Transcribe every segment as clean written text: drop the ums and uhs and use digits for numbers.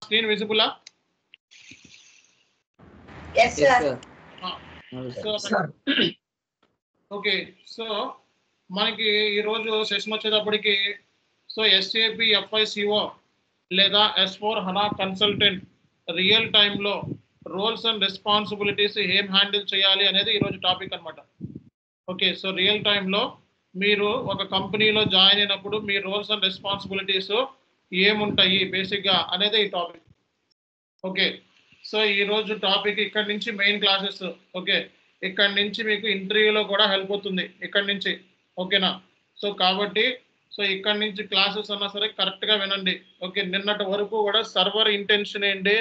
screen visible? Yes, sir. Okay so మనకి ఈరోజు session వచ్చేటప్పటికి సో SAP FICO లేదా S4 HANA కన్సల్టెంట్ రియల్ టైంలో రోల్స్ అండ్ రెస్పాన్సిబిలిటీస్ ఏం హ్యాండిల్ చేయాలి అనేది ఈరోజు టాపిక్ అనమాట. ఓకే సో రియల్ టైంలో మీరు ఒక కంపెనీలో జాయిన్ అయినప్పుడు మీ రోల్స్ అండ్ రెస్పాన్సిబిలిటీస్ ఏముంటాయి బేసిక్గా అనేది ఈ టాపిక్. ఓకే సో ఈరోజు టాపిక్ ఇక్కడ నుంచి మెయిన్ క్లాసెస్. ఓకే ఇక్కడ నుంచి మీకు ఇంటర్వ్యూలో కూడా హెల్ప్ అవుతుంది ఇక్కడ నుంచి. ఓకేనా సో కాబట్టి సో ఇక్కడ నుంచి క్లాసెస్ అన్నా సరే కరెక్ట్గా వినండి. ఓకే నిన్నటి వరకు కూడా సర్వర్ ఇంటెన్షన్ ఏంటి,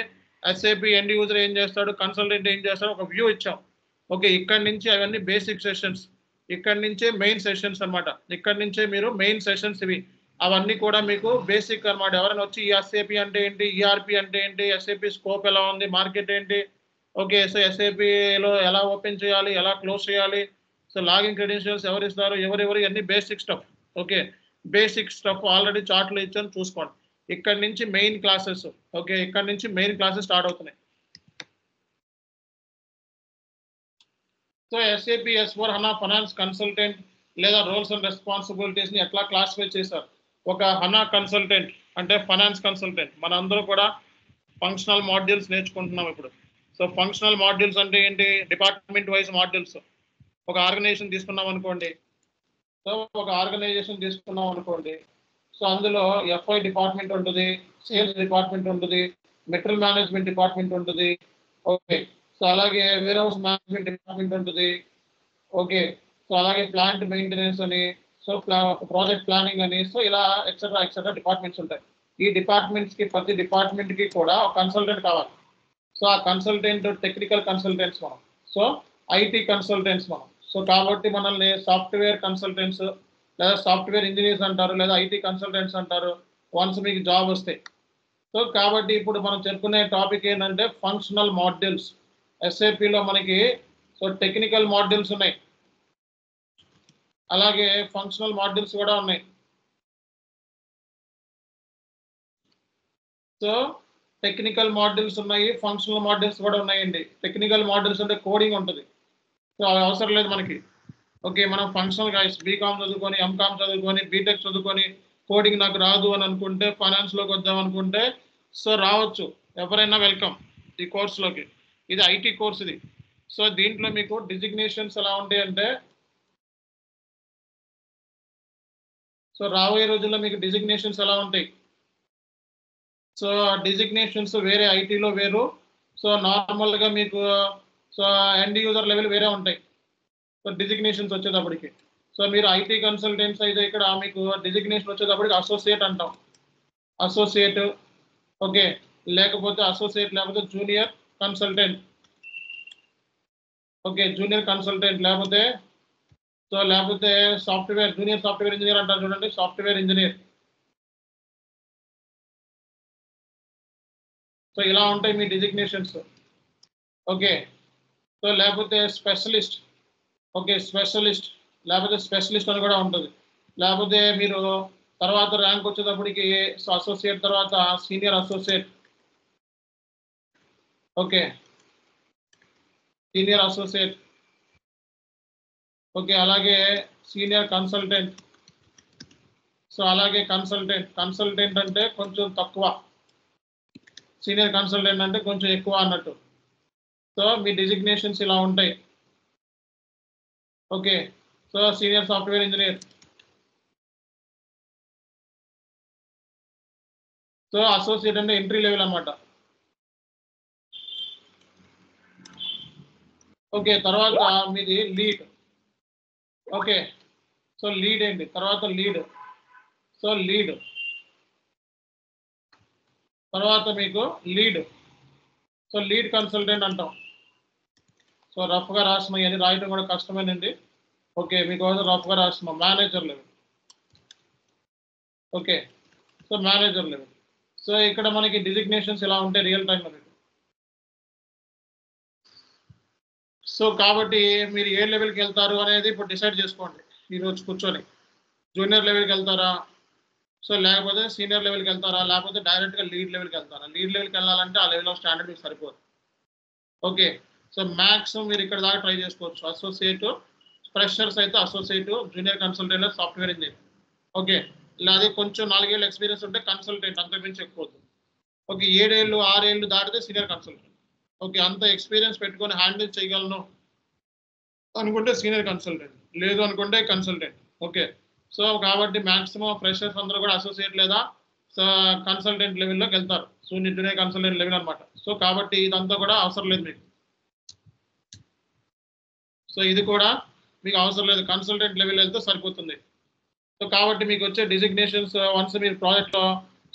SAP ఎండ్ యూజర్ ఏం చేస్తాడు, కన్సల్టెంట్ ఏం చేస్తాడు ఒక వ్యూ ఇచ్చాం. ఓకే ఇక్కడ నుంచి అవన్నీ బేసిక్ సెషన్స్, ఇక్కడ నుంచే మెయిన్ సెషన్స్ అనమాట. ఇక్కడ నుంచే మీరు మెయిన్ సెషన్స్ ఇవి అవన్నీ కూడా మీకు బేసిక్ అనమాట. ఎవరైనా వచ్చి ఈ SAP అంటే ఏంటి, ERP అంటే ఏంటి, SAP స్కోప్ ఎలా ఉంది, మార్కెట్ ఏంటి, ఓకే సో SAPలో ఎలా ఓపెన్ చేయాలి, ఎలా క్లోజ్ చేయాలి, సో లాగిన్ క్రెడెన్షియల్స్ ఎవరు ఇస్తారు, ఎవరెవరు అన్ని basic stuff. Okay basic stuff already చార్ట్లో ఇచ్చాను చూసుకోండి. ఇక్కడ నుంచి మెయిన్ క్లాసెస్. ఓకే ఇక్కడ నుంచి మెయిన్ క్లాసెస్ స్టార్ట్ అవుతున్నాయి. So SAP S4 HANA finance consultant లేదా రోల్స్ అండ్ రెస్పాన్సిబిలిటీస్ని ఎట్లా క్లాసిఫై చేశారు. ఒక HANA కన్సల్టెంట్ అంటే ఫైనాన్స్ కన్సల్టెంట్. మనందరూ కూడా ఫంక్షనల్ మాడ్యూల్స్ నేర్చుకుంటున్నాం ఇప్పుడు. సో ఫంక్షనల్ మాడ్యూల్స్ అంటే ఏంటి, డిపార్ట్మెంట్ వైజ్ మాడ్యూల్స్. ఒక ఆర్గనైజేషన్ తీసుకున్నాం అనుకోండి, సో ఒక ఆర్గనైజేషన్ తీసుకున్నాం అనుకోండి, సో అందులో FI డిపార్ట్మెంట్ ఉంటుంది, సేల్స్ డిపార్ట్మెంట్ ఉంటుంది, మెటీరియల్ మేనేజ్మెంట్ డిపార్ట్మెంట్ ఉంటుంది. ఓకే సో అలాగే వేర్ హౌస్ మేనేజ్మెంట్ డిపార్ట్మెంట్ ఉంటుంది. ఓకే సో అలాగే ప్లాంట్ మెయింటెనెన్స్ అని, సో ప్రాజెక్ట్ ప్లానింగ్ అని, సో ఇలా ఎక్సెట్రా డిపార్ట్మెంట్స్ ఉంటాయి. ఈ డిపార్ట్మెంట్స్కి ప్రతి డిపార్ట్మెంట్కి కూడా ఒక కన్సల్టెంట్ కావాలి. సో ఆ కన్సల్టెంట్ టెక్నికల్ కన్సల్టెంట్స్ మనం, సో IT కన్సల్టెంట్స్ మనం. సో కాబట్టి మనల్ని సాఫ్ట్వేర్ కన్సల్టెంట్స్ లేదా సాఫ్ట్వేర్ ఇంజనీర్స్ అంటారు, లేదా IT కన్సల్టెంట్స్ అంటారు వన్స్ మీకు జాబ్ వస్తాయి. సో కాబట్టి ఇప్పుడు మనం చెప్పుకునే టాపిక్ ఏంటంటే ఫంక్షనల్ మాడ్యూల్స్. SAPలో మనకి సో టెక్నికల్ మాడ్యూల్స్ ఉన్నాయి, అలాగే ఫంక్షనల్ మాడ్యూల్స్ కూడా ఉన్నాయి. సో టెక్నికల్ మాడ్యూల్స్ ఉన్నాయి, ఫంక్షనల్ మాడ్యూల్స్ కూడా ఉన్నాయండి. టెక్నికల్ మాడ్యూల్స్ అంటే కోడింగ్ ఉంటుంది, సో అది అవసరం లేదు మనకి. ఓకే మనం ఫంక్షనల్ గైస్ బీకామ్ చదువుకొని, MCOM చదువుకొని, బీటెక్ చదువుకొని కోడింగ్ నాకు రాదు అని అనుకుంటే, ఫైనాన్స్లోకి వద్దాం అనుకుంటే సో రావచ్చు, ఎవరైనా వెల్కమ్ ఈ కోర్సులోకి. ఇది IT కోర్స్ ఇది. సో దీంట్లో మీకు డిజిగ్నేషన్స్ ఎలా ఉంటాయి అంటే, సో రాబోయే రోజుల్లో మీకు డిజిగ్నేషన్స్ ఎలా ఉంటాయి, సో డిజిగ్నేషన్స్ వేరే ITలో వేరు, సో నార్మల్గా మీకు సో ఎండ్ యూజర్ లెవెల్ వేరే ఉంటాయి. సో డిజిగ్నేషన్స్ వచ్చేటప్పటికి సో మీరు IT కన్సల్టెంట్స్ అయితే ఇక్కడ మీకు డిజిగ్నేషన్ వచ్చేటప్పటికి అసోసియేట్ అంటాం, అసోసియేట్. ఓకే లేకపోతే అసోసియేట్, లేకపోతే junior consultant. Okay junior consultant లేకపోతే సో లేకపోతే సాఫ్ట్వేర్ జూనియర్ సాఫ్ట్వేర్ ఇంజనీర్ అంటారు చూడండి, సాఫ్ట్వేర్ ఇంజనీర్. సో ఇలా ఉంటాయి మీ డిజిగ్నేషన్స్. ఓకే సో లేకపోతే స్పెషలిస్ట్. ఓకే స్పెషలిస్ట్ లేకపోతే స్పెషలిస్ట్ అని కూడా ఉంటుంది. లేకపోతే మీరు తర్వాత ర్యాంక్ వచ్చేటప్పటికి అసోసియేట్ తర్వాత senior associate. Okay senior associate. Okay అలాగే సీనియర్ కన్సల్టెంట్. సో అలాగే కన్సల్టెంట్ అంటే కొంచెం తక్కువ, సీనియర్ కన్సల్టెంట్ అంటే కొంచెం ఎక్కువ అన్నట్టు. సో మీ డిజిగ్నేషన్స్ ఇలా ఉంటాయి. Okay so senior software engineer. So associate అంటే ఎంట్రీ లెవెల్ అన్నమాట. ఓకే తర్వాత మీది లీడ్. ఓకే సో లీడ్ ఏంటి, తర్వాత లీడ్. సో లీడ్ తర్వాత మీకు లీడ్, సో లీడ్ కన్సల్టెంట్ అంటాం. సో రఫ్గా రాసిన ఇవన్నీ రాయడం కూడా కష్టమేనండి. ఓకే మీకోసం రఫ్గా రాసిన manager level. Okay so manager level. So ఇక్కడ మనకి డిజిగ్నేషన్స్ ఎలా ఉంటాయి రియల్ టైంలో మీకు. సో కాబట్టి మీరు ఏ లెవెల్కి వెళ్తారు అనేది ఇప్పుడు డిసైడ్ చేసుకోండి ఈరోజు కూర్చొని. జూనియర్ లెవెల్కి వెళ్తారా, సో లేకపోతే సీనియర్ లెవెల్కి వెళ్తారా, లేకపోతే డైరెక్ట్గా లీడ్ లెవెల్కి వెళ్తారా. లీడ్ లెవెల్కి వెళ్ళాలంటే ఆ లెవెల్ ఆఫ్ స్టాండర్డ్ మీకు సరిపోదు. ఓకే, సో మ్యాక్సిమం మీరు ఇక్కడ దాకా ట్రై చేసుకోవచ్చు. అసోసియేట్, ఫ్రెషర్స్ అయితే associate, junior consultant, software engineer. Okay, అది కొంచెం 4 ఏళ్ళు ఎక్స్పీరియన్స్ ఉంటే కన్సల్టెంట్, అంతకుమించి ఎక్కువ. ఓకే, 7 ఏళ్ళు 6 ఏళ్ళు దాటితే సీనియర్ కన్సల్టెంట్. ఓకే, అంత ఎక్స్పీరియన్స్ పెట్టుకొని హ్యాండిల్ చేయగలను అనుకుంటే సీనియర్ కన్సల్టెంట్, లేదు అనుకుంటే కన్సల్టెంట్. ఓకే, సో కాబట్టి మాక్సిమం ఫ్రెషర్స్ అందరూ కూడా అసోసియేట్ లేదా కన్సల్టెంట్ లెవెల్లోకి వెళ్తారు. సో జూనియర్ కన్సల్టెంట్ లెవెల్ అనమాట. సో కాబట్టి ఇదంతా కూడా అవసరం లేదు మీకు. సో ఇది కూడా మీకు అవసరం లేదు, కన్సల్టెంట్ లెవెల్ వెళ్తే సరిపోతుంది. సో కాబట్టి మీకు వచ్చే డిజిగ్నేషన్స్ వన్స్ మీరు ప్రాజెక్ట్లో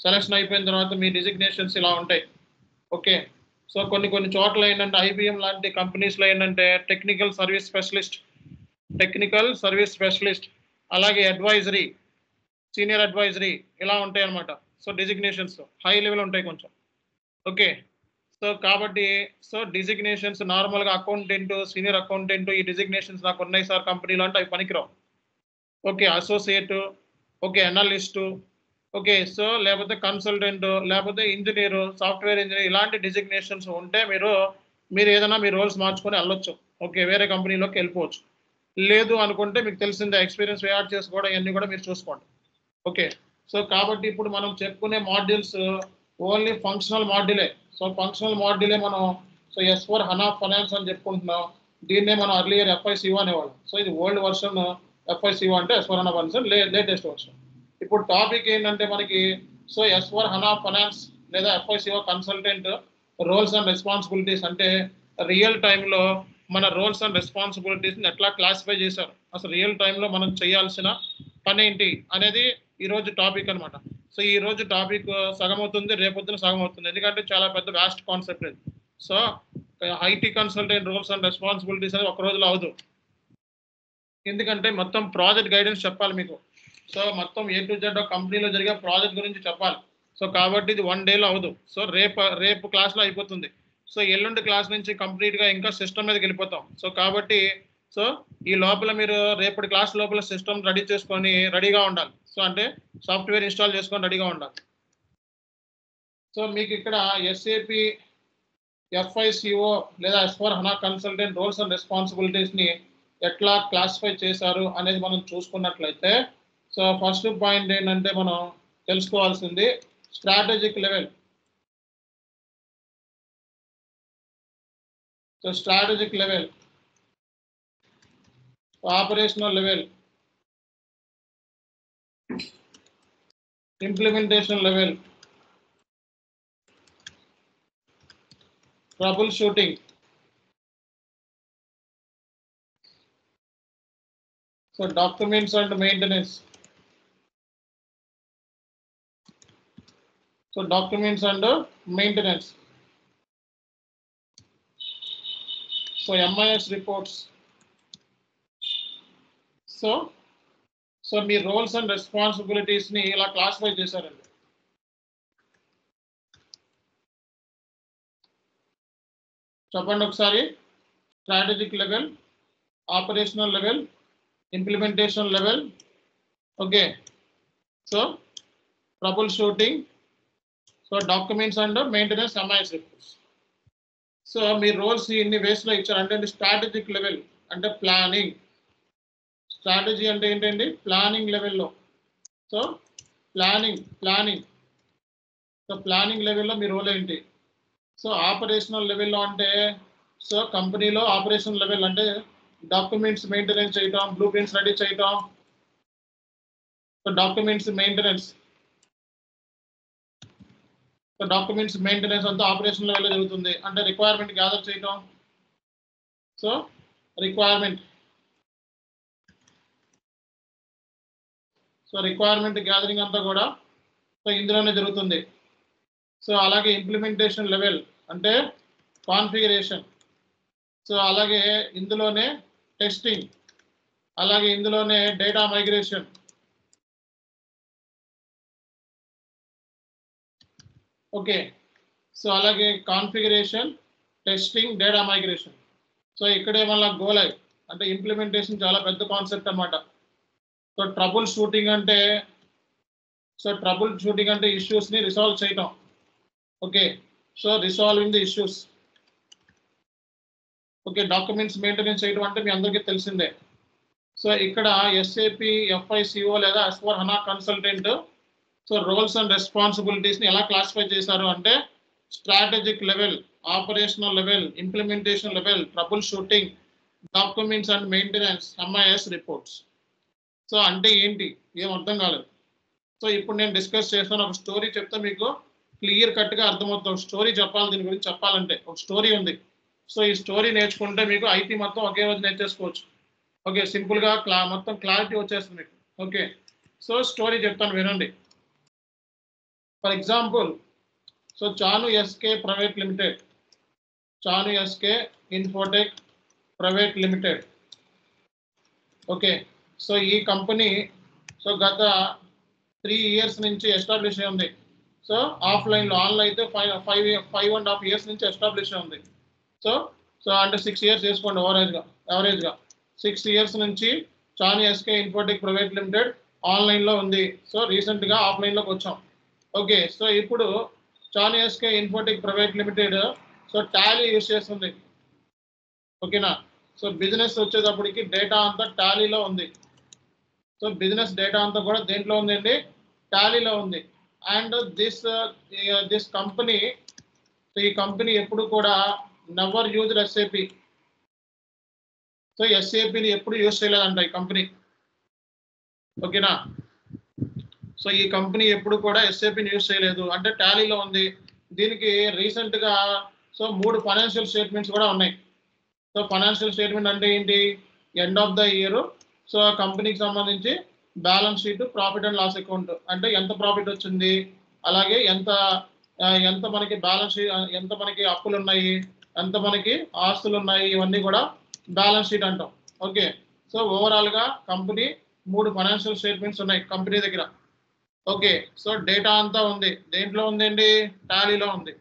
సెలెక్షన్ అయిపోయిన తర్వాత మీ డిజిగ్నేషన్స్ ఇలా ఉంటాయి. ఓకే, సో కొన్ని చోట్ల ఏంటంటే ఐబిఎం లాంటి కంపెనీస్లో ఏంటంటే టెక్నికల్ సర్వీస్ స్పెషలిస్ట్, అలాగే అడ్వైజరీ, సీనియర్ అడ్వైజరీ ఇలా ఉంటాయి అన్నమాట. సో డిజిగ్నేషన్స్ హై లెవెల్ ఉంటాయి కొంచెం. ఓకే, సో కాబట్టి సో డిజిగ్నేషన్స్ నార్మల్గా అకౌంటెంట్, సీనియర్ అకౌంటెంట్, ఈ డిజిగ్నేషన్స్ నాకు ఉన్నాయి సార్ కంపెనీలో అంటే అవి పనికిరావు. Okay, associate, okay analyst, okay, so లేకపోతే కన్సల్టెంట్, లేకపోతే ఇంజనీరు, సాఫ్ట్వేర్ ఇంజనీర్ ఇలాంటి డిజిగ్నేషన్స్ ఉంటే మీరు ఏదైనా మీ రోల్స్ మార్చుకొని వెళ్ళొచ్చు. ఓకే, వేరే కంపెనీలోకి వెళ్ళిపోవచ్చు. లేదు అనుకుంటే మీకు తెలిసిందే ఎక్స్పీరియన్స్ యాడ్ చేసుకోవడం ఇవన్నీ కూడా మీరు చూసుకోండి. ఓకే, సో కాబట్టి ఇప్పుడు మనం చెప్పుకునే మాడ్యూల్స్ ఓన్లీ ఫంక్షనల్ మాడ్యూలే. సో ఫంక్షనల్ మాడ్యూలే మనం సో S4 హనా ఫైనాన్స్ అని చెప్పుకుంటున్నాం. దీన్నే మనం అర్లియర్ FICO అనేవాళ్ళం. సో ఇది ఓల్డ్ వర్షన్, FICO అంటే S4 HANA version latest version. ఇప్పుడు టాపిక్ ఏంటంటే మనకి సో S4 హనా ఫైనాన్స్ లేదా FICO consultant roles and responsibilities అంటే రియల్ టైంలో మన రోల్స్ అండ్ రెస్పాన్సిబిలిటీస్ని ఎట్లా క్లాసిఫై చేశారు, అసలు రియల్ టైంలో మనం చేయాల్సిన పని ఏంటి అనేది ఈరోజు టాపిక్ అనమాట. సో ఈ రోజు టాపిక్ సగం అవుతుంది, రేపొద్దున సగం అవుతుంది, ఎందుకంటే చాలా పెద్ద వ్యాస్ట్ కాన్సెప్ట్ ఇది. So IT consultant roles and responsibilities అనేది ఒక రోజులో అవదు, ఎందుకంటే మొత్తం ప్రాజెక్ట్ గైడెన్స్ చెప్పాలి మీకు. సో మొత్తం A to Z కంపెనీలో జరిగే ప్రాజెక్ట్ గురించి చెప్పాలి. సో కాబట్టి ఇది 1 డేలో అవదు. సో రేపు క్లాస్లో అయిపోతుంది. సో ఎల్లుండి క్లాస్ నుంచి కంప్లీట్గా ఇంకా సిస్టమ్ మీదకి వెళ్ళిపోతాం. సో కాబట్టి సో ఈ లోపల మీరు రేపటి క్లాస్ లోపల సిస్టమ్ రెడీ చేసుకొని రెడీగా ఉండాలి. సో అంటే సాఫ్ట్వేర్ ఇన్స్టాల్ చేసుకొని రెడీగా ఉండాలి. సో మీకు ఇక్కడ SAP FICO లేదా S4 హనా కన్సల్టెంట్ రోల్స్ అండ్ రెస్పాన్సిబిలిటీస్ని ఎట్లా క్లాసిఫై చేశారు అనేది మనం చూసుకున్నట్లయితే సో ఫస్ట్ పాయింట్ ఏంటంటే మనం తెలుసుకోవాల్సింది strategic level. So strategic level, operational level, implementation level, trouble shooting, so documents and maintenance, so documents and maintenance, so MIS reports. So మీ roles and రెస్పాన్సిబిలిటీస్ని ఇలా క్లాసిఫై చేశారండి. చెప్పండి ఒకసారి. Strategic level, operational level, implementation level, okay, so trouble shooting, so documents and maintenance, MIS reports. So మీ roles ఇన్ని వేస్లో ఇచ్చారు. అంటే స్ట్రాటజిక్ లెవెల్ అంటే ప్లానింగ్. స్ట్రాటజీ అంటే ఏంటండి? ప్లానింగ్ లెవెల్లో. సో ప్లానింగ్ సో ప్లానింగ్ లెవెల్లో మీ రోల్ ఏంటి? సో ఆపరేషనల్ లెవెల్లో అంటే సో కంపెనీలో ఆపరేషన్ లెవెల్ అంటే డాక్యుమెంట్స్ మెయింటెనెన్స్ చేయటం, బ్లూ ప్రింట్స్ రెడీ చేయటం. సో డాక్యుమెంట్స్ మెయింటెనెన్స్ అంతా ఆపరేషన్ లెవెల్లో జరుగుతుంది. అంటే రిక్వైర్మెంట్ గ్యాదర్ చేయటం. సో రిక్వైర్మెంట్ గ్యాదరింగ్ అంతా కూడా సో ఇందులోనే జరుగుతుంది. సో అలాగే ఇంప్లిమెంటేషన్ లెవెల్ అంటే కాన్ఫిగరేషన్. సో అలాగే ఇందులోనే టెస్టింగ్, అలాగే ఇందులోనే డేటా మైగ్రేషన్. ఓకే, సో అలాగే configuration, testing, data migration. So ఇక్కడే మళ్ళీ గో లైవ్ అంటే ఇంప్లిమెంటేషన్ చాలా పెద్ద కాన్సెప్ట్ అన్నమాట. సో ట్రబుల్ షూటింగ్ అంటే సో ట్రబుల్ షూటింగ్ అంటే ఇష్యూస్ని రిసాల్వ్ చేయటం. Okay, so resolving the issues. Okay, documents maintenance చేయడం అంటే మీ అందరికీ తెలిసిందే. సో ఇక్కడ ఎస్ఏపి FICO లేదా S/4HANA consultant so roles and రెస్పాన్సిబిలిటీస్ని ఎలా క్లాసిఫై చేశారు అంటే strategic level, operational level, implementation level, trouble shooting, documents and maintenance, MIS reports. So అంటే ఏంటి, ఏం అర్థం కాలేదు. సో ఇప్పుడు నేను డిస్కస్ చేస్తాను. ఒక స్టోరీ చెప్తే మీకు క్లియర్ కట్గా అర్థమవుతుంది. ఒక స్టోరీ చెప్పాలి, దీని గురించి చెప్పాలంటే ఒక స్టోరీ ఉంది. సో ఈ స్టోరీ నేర్చుకుంటే మీకు ఐటీ మొత్తం ఒకే రోజు నేర్చేసుకోవచ్చు. ఓకే, సింపుల్గా మొత్తం క్లారిటీ వచ్చేస్తుంది మీకు. ఓకే, సో స్టోరీ చెప్తాను వినండి. For example, so Chanu SK private limited, Chanu SK infotech private limited. Okay, so ఈ కంపెనీ సో గత 3 years నుంచి ఎస్టాబ్లిష్ అయి ఉంది. సో ఆఫ్లైన్లో, ఆన్లైన్ అయితే 5.5 years నుంచి ఎస్టాబ్లిష్ అయి ఉంది. సో అంటే 6 years చేసుకోండి యావరేజ్గా 6 years నుంచి Chanu SK infotech private limited ఆన్లైన్లో ఉంది. సో రీసెంట్గా ఆఫ్లైన్లోకి వచ్చాం. ఓకే, సో ఇప్పుడు Chanu SK infotech private limited so Tally use చేస్తుంది. ఓకేనా, సో బిజినెస్ వచ్చేటప్పటికి డేటా అంతా టాలీలో ఉంది. సో బిజినెస్ డేటా అంతా కూడా దేంట్లో ఉందండి, టాలీలో ఉంది. అండ్ దిస్ కంపెనీ, సో ఈ కంపెనీ ఎప్పుడు కూడా నెవర్ యూజ్డ్ SAP. సో SAPని ఎప్పుడు యూజ్ చేయలేదంట ఈ కంపెనీ. ఓకేనా, సో ఈ కంపెనీ ఎప్పుడు కూడా SAPని యూజ్ చేయలేదు, అంటే టాలీలో ఉంది. దీనికి రీసెంట్గా సో 3 ఫైనాన్షియల్ స్టేట్మెంట్స్ కూడా ఉన్నాయి. సో ఫైనాన్షియల్ స్టేట్మెంట్ అంటే ఏంటి, end of the year so కంపెనీకి సంబంధించి balance sheet, profit and loss account, అంటే ఎంత ప్రాఫిట్ వచ్చింది, అలాగే ఎంత మనకి బ్యాలెన్స్ షీట్, ఎంత మనకి అప్పులు ఉన్నాయి, ఎంత మనకి ఆస్తులు ఉన్నాయి, ఇవన్నీ కూడా బ్యాలెన్స్ షీట్ అంటాం. ఓకే, సో ఓవరాల్గా కంపెనీ 3 ఫైనాన్షియల్ స్టేట్మెంట్స్ ఉన్నాయి కంపెనీ దగ్గర. ఓకే, సో డేటా అంతా ఉంది, దేంట్లో ఉందండి, టాలీలో ఉంది.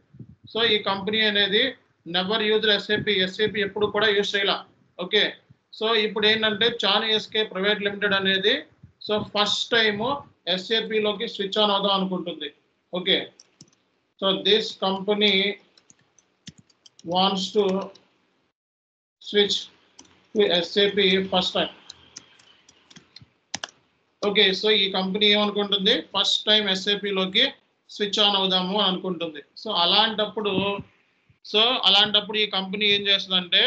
సో ఈ కంపెనీ అనేది నెవర్ యూజ్ SAP ఎప్పుడు కూడా యూజ్ చేయాల. ఓకే, సో ఇప్పుడు ఏంటంటే చాను ఎస్కే ప్రైవేట్ లిమిటెడ్ అనేది సో ఫస్ట్ టైము SAPలోకి స్విచ్ ఆన్ అవుదాం అనుకుంటుంది. Okay, so this company wants to switch to SAP first time. Okay, so ఈ కంపెనీ ఏమనుకుంటుంది, ఫస్ట్ టైం SAPలోకి స్విచ్ ఆన్ అవుదాము అని అనుకుంటుంది. సో అలాంటప్పుడు ఈ కంపెనీ ఏం చేస్తుందంటే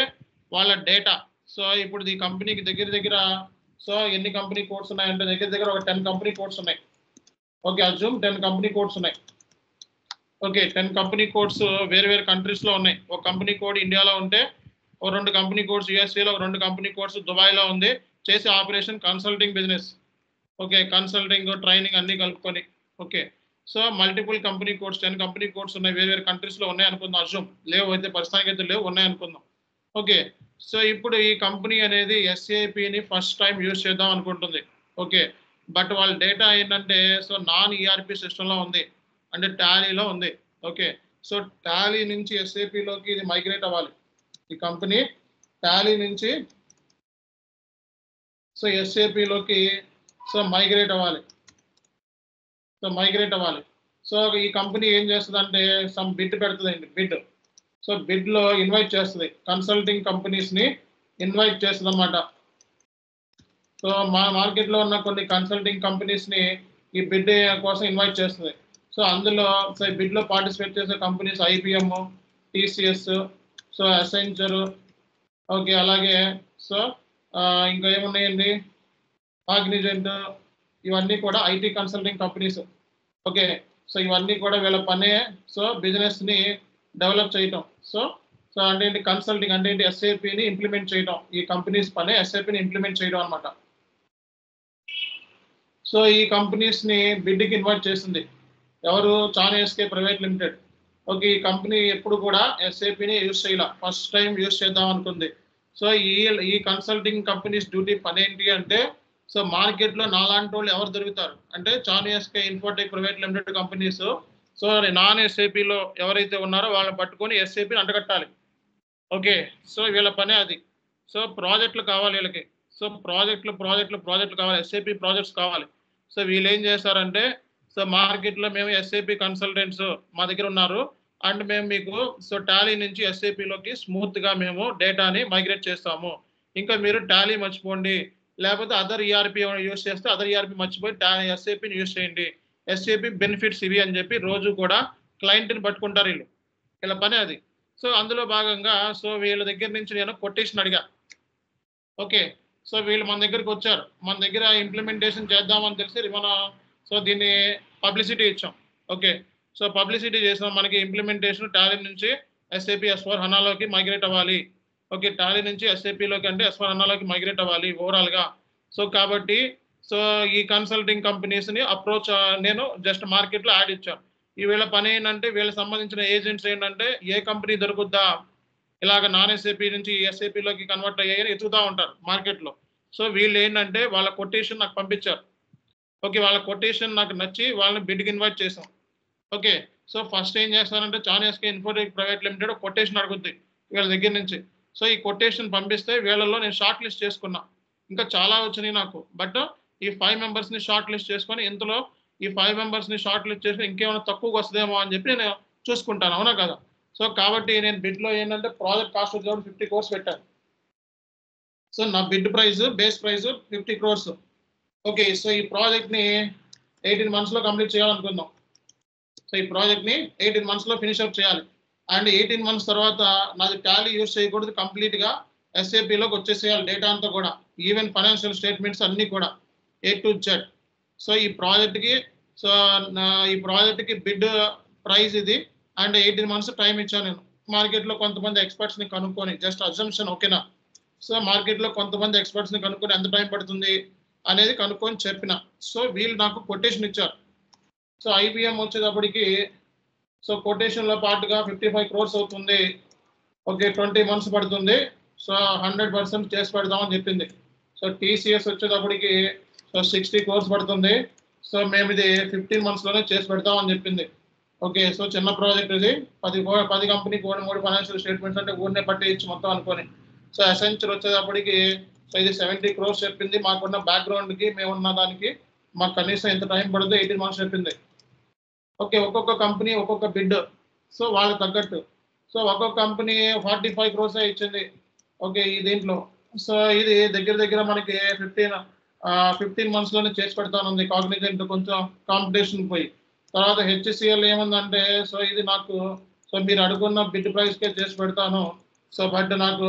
వాళ్ళ డేటా, సో ఇప్పుడు ఈ కంపెనీకి దగ్గర సో ఎన్ని కంపెనీ కోడ్స్ ఉన్నాయంటే దగ్గర ఒక 10 కంపెనీ కోడ్స్ ఉన్నాయి. ఓకే, అజ్యూమ్ 10 కంపెనీ కోడ్స్ ఉన్నాయి. ఓకే, 10 కంపెనీ కోడ్స్ వేరే కంట్రీస్లో ఉన్నాయి. ఒక కంపెనీ కోడ్ ఇండియాలో ఉంటే ఒక 2 కంపెనీ కోడ్స్ USAలో, ఒక 2 కంపెనీ కోడ్స్ దుబాయ్లో ఉంది. చేసే operation consulting business. Okay, consulting, training అన్నీ కలుపుకొని. Okay, so multiple company codes, 10 company codes ఉన్నాయి, వేరే కంట్రీస్లో ఉన్నాయి అనుకుందాం. అజ్యూమ్ లేవు, అయితే ప్రస్తుతానికి అయితే లేవు, ఉన్నాయి అనుకుందాం. ఓకే, సో ఇప్పుడు ఈ కంపెనీ అనేది SAPని ఫస్ట్ టైం యూజ్ చేద్దాం అనుకుంటుంది. ఓకే, బట్ వాళ్ళ డేటా ఏంటంటే సో నాన్ ERP సిస్టంలో ఉంది, అంటే టాలీలో ఉంది. ఓకే, సో టాలీ నుంచి SAPలోకి ఇది మైగ్రేట్ అవ్వాలి. ఈ కంపెనీ టాలీ నుంచి సో SAPలోకి సో మైగ్రేట్ అవ్వాలి. సో ఈ కంపెనీ ఏం చేస్తుందంటే సమ్ బిడ్ పెడుతుందండి, బిడ్. సో బిడ్లో ఇన్వైట్ చేస్తుంది, కన్సల్టింగ్ కంపెనీస్ని ఇన్వైట్ చేస్తుంది అన్నమాట. సో మా మార్కెట్లో ఉన్న కొన్ని కన్సల్టింగ్ కంపెనీస్ని ఈ బిడ్ కోసం ఇన్వైట్ చేస్తుంది. సో అందులో సో బిడ్లో పార్టిసిపేట్ చేసే companies IBM, TCS, so Accenture. Okay, అలాగే సో ఇంకా ఏమున్నాయండి, కాగ్నిజెంట్, ఇవన్నీ కూడా IT consulting companies. Okay, so ఇవన్నీ కూడా వీళ్ళ పనే సో బిజినెస్ని డెవలప్ చేయటం. సో అంటే ఏంటి, కన్సల్టింగ్ అంటే ఏంటి, SAPని ఇంప్లిమెంట్ చేయడం. ఈ కంపెనీస్ పనే SAPని ఇంప్లిమెంట్ చేయడం అనమాట. సో ఈ కంపెనీస్ని బిడ్కి ఇన్వైట్ చేస్తుంది ఎవరు, Chanu SK private limited. Okay, ఈ కంపెనీ ఎప్పుడు కూడా SAPని యూజ్ చేయాల, ఫస్ట్ టైం యూజ్ చేద్దాం అనుకుంది. సో ఈ కన్సల్టింగ్ కంపెనీస్ డ్యూటీ పని ఏంటి అంటే సో మార్కెట్లో నాలాంటి వాళ్ళు ఎవరు దొరుకుతారు అంటే చాను SK infotech private limited companies so non SAPలో ఎవరైతే ఉన్నారో వాళ్ళని పట్టుకొని SAPని అంటగట్టాలి. ఓకే, సో వీళ్ళ పనే అది. సో ప్రాజెక్టులు కావాలి వీళ్ళకి, సో ప్రాజెక్టులు కావాలి, SAP ప్రాజెక్ట్స్ కావాలి. సో వీళ్ళు ఏం చేస్తారంటే సో మార్కెట్లో మేము ఎస్ఏపి కన్సల్టెంట్స్ మా దగ్గర ఉన్నారు. అండ్ మేము మీకు సో టాలీ నుంచి ఎస్ఏపిలోకి స్మూత్గా మేము డేటాని మైగ్రేట్ చేస్తాము. ఇంకా మీరు టాలీ మర్చిపోండి, లేకపోతే అదర్ ఈఆర్పి యూస్ చేస్తే అదర్ ఈఆర్పి మర్చిపోయి ఎస్ఏపిని యూస్ చేయండి. ఎస్ఏపి బెనిఫిట్స్ ఇవి అని చెప్పి రోజు కూడా క్లయింట్ని పట్టుకుంటారు వీళ్ళు. ఇలా పని అది. సో అందులో భాగంగా సో వీళ్ళ దగ్గర నుంచి నేను కొటేషన్ అడిగా. ఓకే. సో వీళ్ళు మన దగ్గరికి వచ్చారు. మన దగ్గర ఇంప్లిమెంటేషన్ చేద్దామని తెలిసి సో దీన్ని పబ్లిసిటీ ఇచ్చాం. ఓకే. సో పబ్లిసిటీ చేసాం. మనకి ఇంప్లిమెంటేషన్ టాలీ నుంచి ఎస్ఏపి S/4 హనాలోకి మైగ్రేట్ అవ్వాలి. ఓకే. టాలీ నుంచి ఎస్ఏపిలోకి అంటే S/4 హనాలోకి మైగ్రేట్ అవ్వాలి ఓవరాల్‌గా. సో కాబట్టి సో ఈ కన్సల్టింగ్ కంపెనీస్‌ని అప్రోచ్ నేను జస్ట్ మార్కెట్‌లో యాడ్ ఇచ్చాను. ఈ వీళ్ళ పని ఏంటంటే వీళ్ళకి సంబంధించిన ఏజెంట్స్ ఏంటంటే ఏ కంపెనీ దొరుకుద్దా, ఇలాగ నాన్ ఎస్ఏపి నుంచి ఎస్ఏపిలోకి కన్వర్ట్ అయ్యాయని ఎతుకుతా ఉంటారు మార్కెట్లో. సో వీళ్ళు ఏంటంటే వాళ్ళ కొటేషన్ నాకు పంపించారు. ఓకే. వాళ్ళ కొటేషన్ నాకు నచ్చి వాళ్ళని బిడ్కి ఇన్వైట్ చేసాం. ఓకే. సో ఫస్ట్ ఏం చేస్తారంటే చాన్ SK infotech private limited quotation అడుగుద్ది వీళ్ళ దగ్గర నుంచి. సో ఈ కొటేషన్ పంపిస్తే వీళ్ళలో నేను షార్ట్ లిస్ట్ చేసుకున్నా. ఇంకా చాలా వచ్చినాయి నాకు. బట్ ఈ 5 మెంబర్స్‌ని షార్ట్ లిస్ట్ చేసుకొని ఇంతలో ఈ 5 మెంబర్స్‌ని షార్ట్ లిస్ట్ చేసి ఇంకేమైనా తక్కువగా వస్తదేమో అని చెప్పి నేను చూసుకుంటాను. అవునా కదా? సో కాబట్టి నేను బిడ్‌లో ఏంటంటే ప్రాజెక్ట్ కాస్ట్ వచ్చి 50 క్రోర్స్ పెట్టాను. సో నా bid price base price 50 crores. Okay. So ఈ ప్రాజెక్ట్‌ని 18 మంత్స్‌లో కంప్లీట్ చేయాలనుకుందాం. సో ఈ ప్రాజెక్ట్‌ని 18 మంత్స్‌లో ఫినిష్ అప్ చేయాలి. అండ్ 18 మంత్స్ తర్వాత నాది టాలీ యూజ్ చేయకూడదు, కంప్లీట్‌గా ఎస్ఏపిలోకి వచ్చేసేయాలి డేటా అంతా కూడా. ఈవెన్ ఫైనాన్షియల్ స్టేట్మెంట్స్ అన్నీ కూడా ఏ టు జెడ్. సో ఈ ప్రాజెక్ట్‌కి సో ఈ ప్రాజెక్ట్‌కి బిడ్ ప్రైస్ ఇది. అండ్ 18 మంత్స్ టైం ఇచ్చాను నేను. మార్కెట్‌లో కొంతమంది ఎక్స్‌పర్ట్స్‌ని కనుక్కొని జస్ట్ అజంప్షన్ ఓకేనా. సో మార్కెట్‌లో కొంతమంది ఎక్స్‌పర్ట్స్‌ని కనుక్కొని ఎంత టైం పడుతుంది అనేది కనుక్కొని చెప్పిన. సో వీళ్ళు నాకు కొటేషన్ ఇచ్చారు. సో ఐబీఎం వచ్చేటప్పటికి సో కొటేషన్‌లో పాటుగా 55 క్రోర్స్ అవుతుంది. ఓకే. 20 మంత్స్ పడుతుంది. సో 100% చేసి పెడదామని చెప్పింది. సో టీసీఎస్ వచ్చేటప్పటికి సో 60 క్రోర్స్ పడుతుంది. సో మేము ఇది 15 మంత్స్‌లోనే చేసి పెడతామని చెప్పింది. ఓకే. సో చిన్న ప్రాజెక్ట్ ఇది. 10 కంపెనీకి 3 ఫైనాన్షియల్ స్టేట్మెంట్స్ అంటే ఊరినే పట్టేయచ్చు మొత్తం అనుకోని. సో అసెంచర్ వచ్చేటప్పటికి సో ఇది 70 క్రోర్స్ చెప్పింది. మాకున్న బ్యాక్‌గ్రౌండ్‌కి మేమున్న దానికి మాకు కనీసం ఎంత టైం పడుద్దో 18 మంత్స్ చెప్పింది. ఓకే. ఒక్కొక్క కంపెనీ ఒక్కొక్క బిడ్. సో వాళ్ళకి తగ్గట్టు. సో ఒక్కొక్క కంపెనీ 45 క్రోర్సే ఇచ్చింది. ఓకే. ఈ దీంట్లో. సో ఇది దగ్గర దగ్గర మనకి 15 మంత్స్‌లోనే చేసి పెడతానుంది. కాగ్నిజెంట్ కొంచెం కాంపిటీషన్ పోయి. తర్వాత హెచ్‌సిఎల్ ఏముందంటే సో ఇది నాకు సో మీరు అడుగున్న బిడ్ ప్రైస్‌కే చేసి పెడతాను. సో బట్ నాకు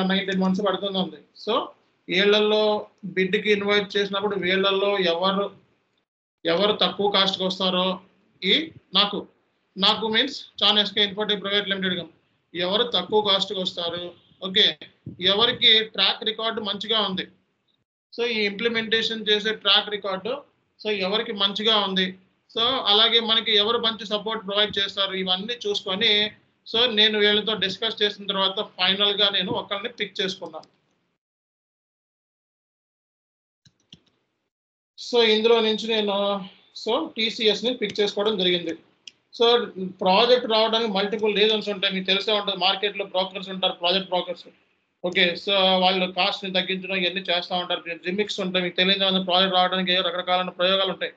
19 మంత్స్ పడుతుందంది. సో ఈళ్ళల్లో బిడ్‌కి ఇన్వైట్ చేసినప్పుడు వీళ్ళల్లో ఎవరు తక్కువ కాస్ట్‌కి వస్తారో ఈ నాకు. నాకు మీన్స్ చాన్ SK infotech private limited company. ఎవరు తక్కువ కాస్ట్‌కి వస్తారు. ఓకే. ఎవరికి ట్రాక్ రికార్డ్ మంచిగా ఉంది. సో ఈ ఇంప్లిమెంటేషన్ చేసే ట్రాక్ రికార్డు సో ఎవరికి మంచిగా ఉంది. సో అలాగే మనకి ఎవరు మంచి సపోర్ట్ ప్రొవైడ్ చేస్తారు. ఇవన్నీ చూసుకొని సో నేను వీళ్ళతో డిస్కస్ చేసిన తర్వాత ఫైనల్‌గా నేను ఒకళ్ళని పిక్ చేసుకున్నాను. సో ఇందులో నుంచి నేను సో టీసీఎస్‌ని పిక్ చేసుకోవడం జరిగింది. సో ప్రాజెక్ట్ రావడానికి మల్టిపుల్ రీజన్స్ ఉంటాయి. మీకు తెలిసే ఉంటది. మార్కెట్‌లో బ్రోకర్స్ ఉంటారు. Project brokers. ఓకే. సో వాళ్ళు కాస్ట్‌ని తగ్గించడం ఇయన్నీ చేస్తా ఉంటారు. జిమ్మిక్స్ ఉంటాయి. మీకు తెలియని ప్రాజెక్ట్ రావడానికి రకరకాలైన ప్రయోగాలు ఉంటాయి.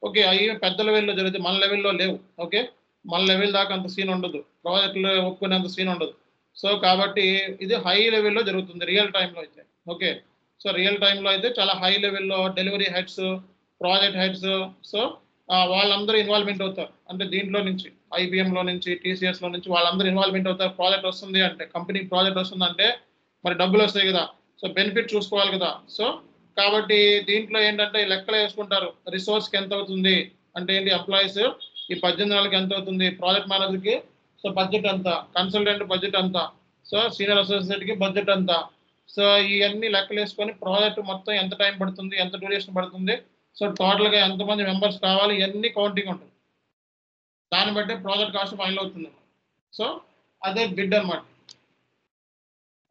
ఓకే. అయి పెద్ద లెవెల్‌లో జరుగుతాయి. మన లెవెల్‌లో లేవు. ఓకే. మన లెవెల్ దాకా అంత సీన్ ఉండదు. ప్రాజెక్ట్‌లో ఒప్పుకునేంత సీన్ ఉండదు. సో కాబట్టి ఇది హై లెవెల్‌లో జరుగుతుంది రియల్ టైమ్‌లో అయితే. ఓకే. సో రియల్ టైమ్‌లో అయితే చాలా హై లెవెల్‌లో delivery heads, project heads so వాళ్ళందరూ ఇన్వాల్వ్‌మెంట్ అవుతారు. అంటే దీంట్లో నుంచి ఐబీఎంలో నుంచి, టీసీఎస్‌లో నుంచి వాళ్ళందరూ ఇన్వాల్వ్‌మెంట్ అవుతారు. ప్రాజెక్ట్ వస్తుంది అంటే కంపెనీకి ప్రాజెక్ట్ వస్తుందంటే మరి డబ్బులొస్తాయి గదా! సో బెనిఫిట్ చూసుకోవాలి గదా! సో కాబట్టి దీంట్లో ఏంటంటే లెక్కలు యేసుకుంటారు. రిసోర్స్‌కి ఎంతవుతుంది? అంటే ఏంటి ఎంప్లాయీస్ ఈ 18 నెలలకి ఎంతవుతుంది? ప్రాజెక్ట్ మేనేజర్‌కి సో బడ్జెట్ ఎంత? కన్సల్టెంట్ బడ్జెట్ ఎంత? సో సీనియర్ అసోసియేట్‌కి బడ్జెట్ ఎంత? సో ఇయన్నీ లెక్కలేసుకొని ప్రాజెక్ట్ మొత్తం ఎంత టైం పడుతుంది? ఎంత డ్యూరేషన్ పడుతుంది? సో టోటల్‌గా ఎంతమంది మెంబర్స్ కావాలి? ఇయన్నీ కౌంటింగ్ ఉంటుంది. దాన్ని బట్టే ప్రాజెక్ట్ కాస్ట్ ఫైనల్ అవుతుంది. సో అదే బిడ్ అన్నమాట.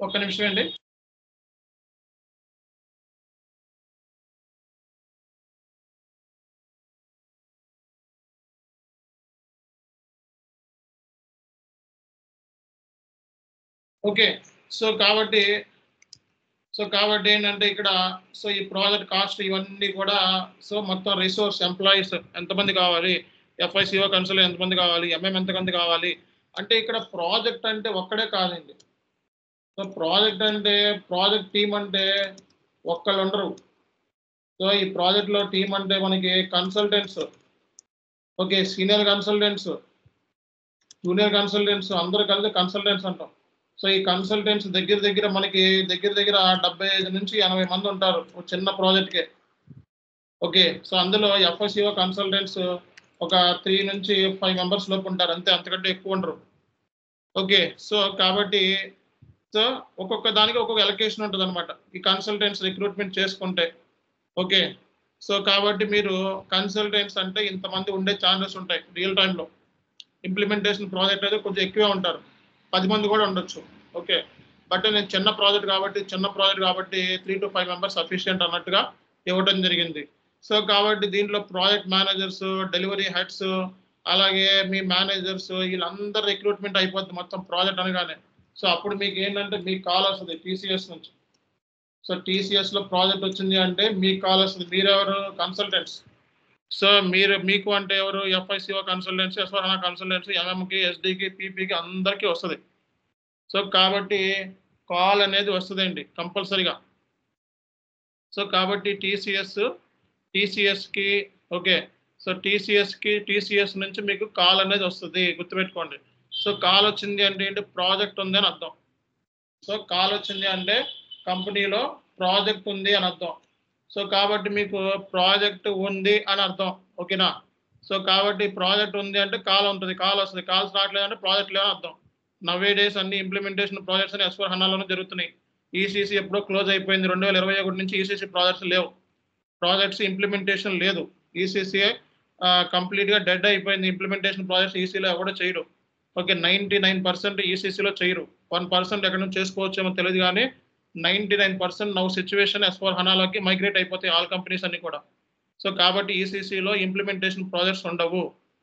ఒక్క నిమిషం అండి. ఓకే. సో కాబట్టి సో కాబట్టి ఏంటంటే ఇక్కడ సో ఈ ప్రాజెక్ట్ కాస్ట్ ఇవన్నీ కూడా సో మొత్తం రిసోర్స్ ఎంప్లాయీస్ ఎంతమంది కావాలి, ఎఫ్ఐసిఓ కన్సల్టెంట్ ఎంతమంది కావాలి, ఎంఎం ఎంతమంది కావాలి అంటే ఇక్కడ ప్రాజెక్ట్ అంటే ఒక్కడే కాదండి. సో ప్రాజెక్ట్ అంటే ప్రాజెక్ట్ టీం అంటే ఒక్కళ్ళు ఉండరు. సో ఈ ప్రాజెక్ట్లో టీం అంటే మనకి consultants, okay, senior consultants, junior consultants అందరూ కలిసి కన్సల్టెంట్స్ అంటాం. సో ఈ కన్సల్టెంట్స్ దగ్గర మనకి దగ్గర 75 నుంచి 80 మంది ఉంటారు ఒక చిన్న ప్రాజెక్ట్కే. ఓకే, సో అందులో ఎఫ్ఎస్సిఓ కన్సల్టెంట్స్ ఒక 3 నుంచి 5 మెంబర్స్ లోపు ఉంటారు అంతే, అంతకంటే ఎక్కువ ఉండరు. ఓకే, సో కాబట్టి సో ఒక్కొక్క దానికి ఒక్కొక్క ఎలకేషన్ ఉంటుంది అనమాట ఈ కన్సల్టెంట్స్ రిక్రూట్మెంట్ చేసుకుంటే. ఓకే, సో కాబట్టి మీరు కన్సల్టెంట్స్ అంటే ఇంతమంది ఉండే ఛాన్సెస్ ఉంటాయి రియల్ టైంలో. ఇంప్లిమెంటేషన్ ప్రాజెక్ట్ అయితే కొంచెం ఎక్కువే ఉంటారు, 10 మంది కూడా ఉండొచ్చు. ఓకే, బట్ నేను చిన్న ప్రాజెక్ట్ కాబట్టి 3 to 5 మెంబర్స్ సఫిషియంట్ అన్నట్టుగా ఇవ్వడం జరిగింది. సో కాబట్టి దీంట్లో ప్రాజెక్ట్ మేనేజర్స్, డెలివరీ హెడ్స్, అలాగే మీ మేనేజర్స్ వీళ్ళందరూ రిక్రూట్మెంట్ అయిపోద్ది మొత్తం ప్రాజెక్ట్ అనగానే. సో అప్పుడు మీకు ఏంటంటే మీకు కాల్ వస్తుంది టీసీఎస్ నుంచి. సో టీసీఎస్లో ప్రాజెక్ట్ వచ్చింది అంటే మీకు కాల్ వస్తుంది. మీరెవరు? కన్సల్టెంట్స్. సో మీకు అంటే ఎవరు? ఎఫ్ఐసిఓ కన్సల్టెన్సీ, ఎస్వరణ కన్సల్టెన్సీ, ఎంఎంకి, ఎస్డికి, పీపీకి అందరికీ వస్తుంది. సో కాబట్టి కాల్ అనేది వస్తుందండి కంపల్సరీగా. సో కాబట్టి టీసీఎస్కి ఓకే, సో టీసీఎస్ నుంచి మీకు కాల్ అనేది వస్తుంది, గుర్తుపెట్టుకోండి. సో కాల్ వచ్చింది అంటే ఏంటి? ప్రాజెక్ట్ ఉంది అని అర్థం. సో కాల్ వచ్చింది అంటే కంపెనీలో ప్రాజెక్ట్ ఉంది అని అర్థం. సో కాబట్టి మీకు ప్రాజెక్ట్ ఉంది అని అర్థం. ఓకేనా? సో కాబట్టి ప్రాజెక్ట్ ఉంది అంటే కాల్ ఉంటుంది, కాల్ వస్తుంది. కాల్స్ రావట్లేదంటే ప్రాజెక్ట్ లేదని అర్థం. నవే డేస్ అన్ని ఇంప్లిమెంటేషన్ ప్రాజెక్ట్స్ అని S4 హనాలోనే జరుగుతున్నాయి. ఈసీసీ ఎప్పుడో క్లోజ్ అయిపోయింది. 2021 నుంచి ఈసీసీ ప్రాజెక్ట్స్ లేవు. ప్రాజెక్ట్స్ ఇంప్లిమెంటేషన్ లేదు. ఈసీసీ కంప్లీట్గా డెడ్ అయిపోయింది. ఇంప్లిమెంటేషన్ ప్రాజెక్ట్స్ ఈసీలో ఎవడో చేయడు. ఓకే, 99% ఈసీసీలో చేయరు. 1% ఎక్కడ నుంచి చేసుకోవచ్చేమో తెలియదు కానీ 99% నౌ సిచ్యువేషన్ S4 హనాలోకి మైగ్రేట్ అయిపోతాయి ఆల్ కంపెనీస్ అన్ని కూడా. సో కాబట్టి ఈసీసీలో ఇంప్లిమెంటేషన్ ప్రాజెక్ట్స్ ఉండవు.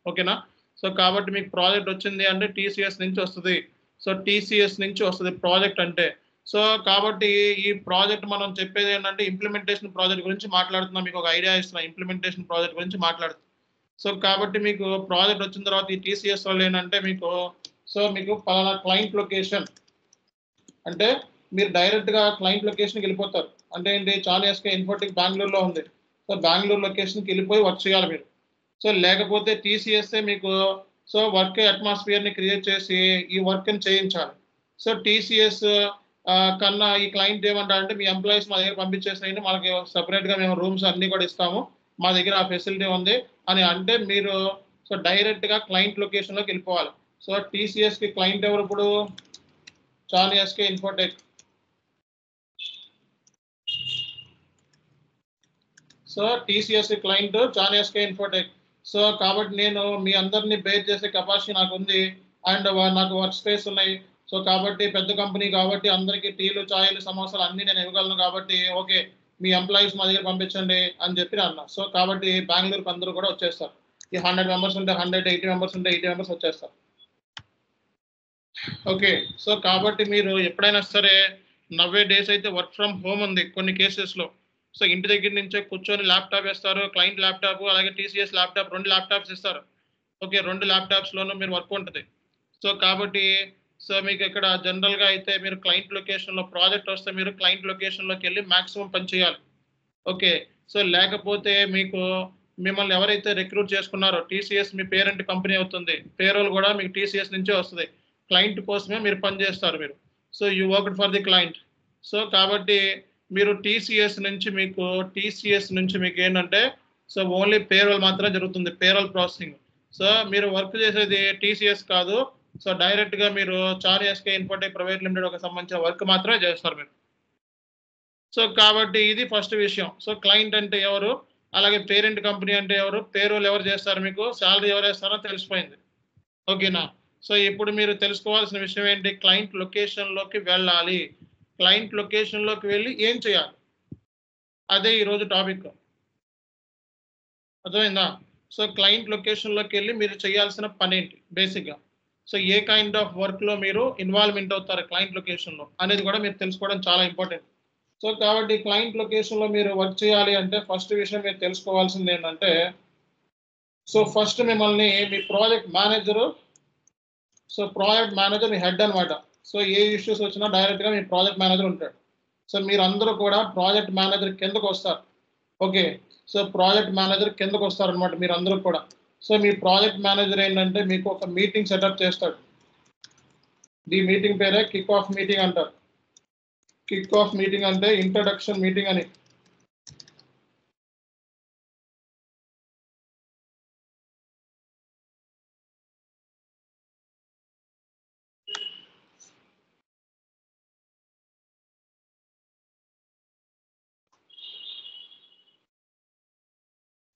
ఓకేనా? సో కాబట్టి మీకు ప్రాజెక్ట్ వచ్చింది అంటే టీసీఎస్ నుంచి వస్తుంది. సో టీసీఎస్ నుంచి వస్తుంది ప్రాజెక్ట్ అంటే. సో కాబట్టి ఈ ప్రాజెక్ట్ మనం చెప్పేది ఏంటంటే ఇంప్లిమెంటేషన్ ప్రాజెక్ట్ గురించి మాట్లాడుతున్నాం. మీకు ఒక ఐడియా ఇస్తున్నా, ఇంప్లిమెంటేషన్ ప్రాజెక్ట్ గురించి మాట్లాడుతున్నాం. సో కాబట్టి మీకు ప్రాజెక్ట్ వచ్చిన తర్వాత ఈ టీసీఎస్ వల్ల ఏంటంటే మీకు పలానా క్లయింట్ లొకేషన్ అంటే మీరు డైరెక్ట్గా క్లయింట్ లొకేషన్కి వెళ్ళిపోతారు. అంటే ఏంటి? చాన్ ఎస్కే ఇన్ఫోటెక్ బెంగళూరులో ఉంది. సో బెంగళూరు లొకేషన్కి వెళ్ళిపోయి వర్క్ చేయాలి మీరు. సో లేకపోతే టీసీఎస్ఏ మీకు సో వర్క్ అట్మాస్ఫియర్ని క్రియేట్ చేసి ఈ వర్క్ని చేయించాలి. సో టీసీఎస్ కన్నా ఈ క్లయింట్ ఏమంటారంటే మీ ఎంప్లాయీస్ మా దగ్గర పంపించేసినాయండి, మనకి సపరేట్గా మేము రూమ్స్ అన్నీ కూడా ఇస్తాము, మా దగ్గర ఆ ఫెసిలిటీ ఉంది అని అంటే మీరు సో డైరెక్ట్గా క్లయింట్ లొకేషన్లోకి వెళ్ళిపోవాలి. సో టీసీఎస్కి క్లయింట్ ఎవరు ఇప్పుడు? చాన్ SK infotech. So TCS client చాన్ ఎస్కే ఇన్ఫోటెక్. సో కాబట్టి నేను మీ అందరినీ బేర్ చేసే కెపాసిటీ నాకు ఉంది అండ్ నాకు వర్క్ స్పేస్ ఉన్నాయి. సో కాబట్టి పెద్ద కంపెనీ కాబట్టి అందరికీ టీలు, చాయలు, సమోసాలు అన్నీ నేను ఇవ్వగలను కాబట్టి ఓకే మీ ఎంప్లాయీస్ మా దగ్గర పంపించండి అని చెప్పి అన్నా. సో కాబట్టి బెంగళూరుకి అందరూ కూడా వచ్చేస్తారు. ఈ 100 మెంబర్స్ ఉంటే 100, 80 మెంబర్స్ ఉంటే 80 మెంబర్స్ వచ్చేస్తారు. ఓకే, సో కాబట్టి మీరు ఎప్పుడైనా సరే నవ్వే డేస్ అయితే వర్క్ ఫ్రమ్ హోమ్ ఉంది కొన్ని కేసెస్లో. సో ఇంటి దగ్గర నుంచే కూర్చొని ల్యాప్టాప్ ఇస్తారు, క్లయింట్ ల్యాప్టాప్ అలాగే టీసీఎస్ ల్యాప్టాప్ 2 ల్యాప్టాప్స్ ఇస్తారు. ఓకే, 2 ల్యాప్టాప్స్లోనూ మీరు వర్క్ ఉంటుంది. సో కాబట్టి సో మీకు ఇక్కడ జనరల్గా అయితే మీరు క్లయింట్ లొకేషన్లో ప్రాజెక్ట్ వస్తే మీరు క్లయింట్ లొకేషన్లోకి వెళ్ళి మ్యాక్సిమం పని చేయాలి. ఓకే, సో లేకపోతే మిమ్మల్ని ఎవరైతే రిక్రూట్ చేసుకున్నారో టీసీఎస్ మీ పేరెంట్ కంపెనీ అవుతుంది, పేరోల్ కూడా మీకు టీసీఎస్ నుంచే వస్తుంది. క్లయింట్ కోసమే మీరు పనిచేస్తారు మీరు. So you worked for the client. So కాబట్టి మీరు టీసీఎస్ నుంచి మీకు ఏంటంటే సో ఓన్లీ పేరోల్ మాత్రమే జరుగుతుంది, పేరోల్ ప్రాసెసింగ్. సో మీరు వర్క్ చేసేది టీసీఎస్ కాదు. సో డైరెక్ట్గా మీరు చాన్ ఎస్కే ఇన్ఫోటెక్ ప్రైవేట్ లిమిటెడ్ ఒక సంబంధించిన వర్క్ మాత్రమే చేస్తారు మీరు. సో కాబట్టి ఇది ఫస్ట్ విషయం. సో క్లయింట్ అంటే ఎవరు, అలాగే పేరెంట్ కంపెనీ అంటే ఎవరు, పేరోల్ ఎవరు చేస్తారు, మీకు శాలరీ ఎవరు వేస్తారో తెలిసిపోయింది. ఓకేనా? సో ఇప్పుడు మీరు తెలుసుకోవాల్సిన విషయం ఏంటి? క్లయింట్ లొకేషన్లోకి వెళ్ళాలి. క్లయింట్ లొకేషన్లోకి వెళ్ళి ఏం చేయాలి, అదే ఈరోజు టాపిక్. అర్థమైందా? సో క్లయింట్ లొకేషన్లోకి వెళ్ళి మీరు చేయాల్సిన పని ఏంటి బేసిక్గా, సో ఏ కైండ్ ఆఫ్ వర్క్లో మీరు ఇన్వాల్వ్మెంట్ అవుతారు క్లయింట్ లొకేషన్లో అనేది కూడా మీరు తెలుసుకోవడం చాలా ఇంపార్టెంట్. సో కాబట్టి క్లయింట్ లొకేషన్లో మీరు వర్క్ చేయాలి అంటే ఫస్ట్ విషయం మీరు తెలుసుకోవాల్సింది ఏంటంటే, సో ఫస్ట్ మిమ్మల్ని మీ project manager, so project manager మీ హెడ్ అనమాట. సో ఏ ఇష్యూస్ వచ్చినా డైరెక్ట్గా మీ ప్రాజెక్ట్ మేనేజర్ ఉంటాడు. సో మీరందరూ కూడా ప్రాజెక్ట్ మేనేజర్ కిందకు వస్తారు. ఓకే. సో ప్రాజెక్ట్ మేనేజర్ కిందకు వస్తారనమాట మీరందరూ కూడా. సో మీ ప్రాజెక్ట్ మేనేజర్ ఏంటంటే మీకు ఒక మీటింగ్ సెటప్ చేస్తాడు. ఈ మీటింగ్ పేరే కిక్ ఆఫ్ మీటింగ్ అంటారు. కిక్ ఆఫ్ మీటింగ్ అంటే ఇంట్రడక్షన్ మీటింగ్ అని.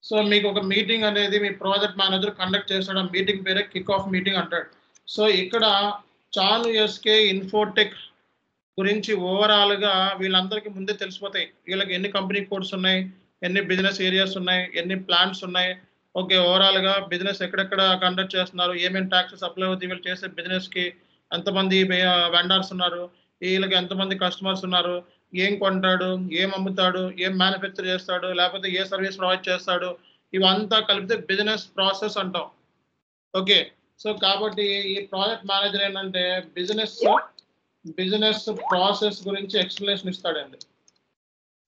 సో మీకు ఒక మీటింగ్ అనేది మీ ప్రాజెక్ట్ మేనేజర్ కండక్ట్ చేస్తాడు. ఆ మీటింగ్ పేరే కిక్ ఆఫ్ మీటింగ్ అంటాడు. సో ఇక్కడ చాను ఎస్కే ఇన్ఫోటెక్ గురించి ఓవరాల్గా వీళ్ళందరికీ ముందే తెలిసిపోతాయి. వీళ్ళకి ఎన్ని కంపెనీ కోడ్స్ ఉన్నాయి, ఎన్ని బిజినెస్ ఏరియాస్ ఉన్నాయి, ఎన్ని ప్లాంట్స్ ఉన్నాయి. ఓకే. ఓవరాల్గా బిజినెస్ ఎక్కడెక్కడ కండక్ట్ చేస్తున్నారు, ఏమేమి ట్యాక్సెస్ అప్లై అవుతాయి వీళ్ళు చేసే బిజినెస్కి, ఎంతమంది వెండర్స్ ఉన్నారు, వీళ్ళకి ఎంతమంది కస్టమర్స్ ఉన్నారు, ఏం కొంటాడు, ఏం అమ్ముతాడు, ఏం మ్యానుఫ్యాక్చర్ చేస్తాడు, లేకపోతే ఏ సర్వీస్ ప్రొవైడ్ చేస్తాడు, ఇవంతా కలిపితే బిజినెస్ ప్రాసెస్ అంటాం. ఓకే. సో కాబట్టి ఈ ప్రాజెక్ట్ మేనేజర్ ఏంటంటే బిజినెస్ ప్రాసెస్ గురించి ఎక్స్ప్లెనేషన్ ఇస్తాడండి.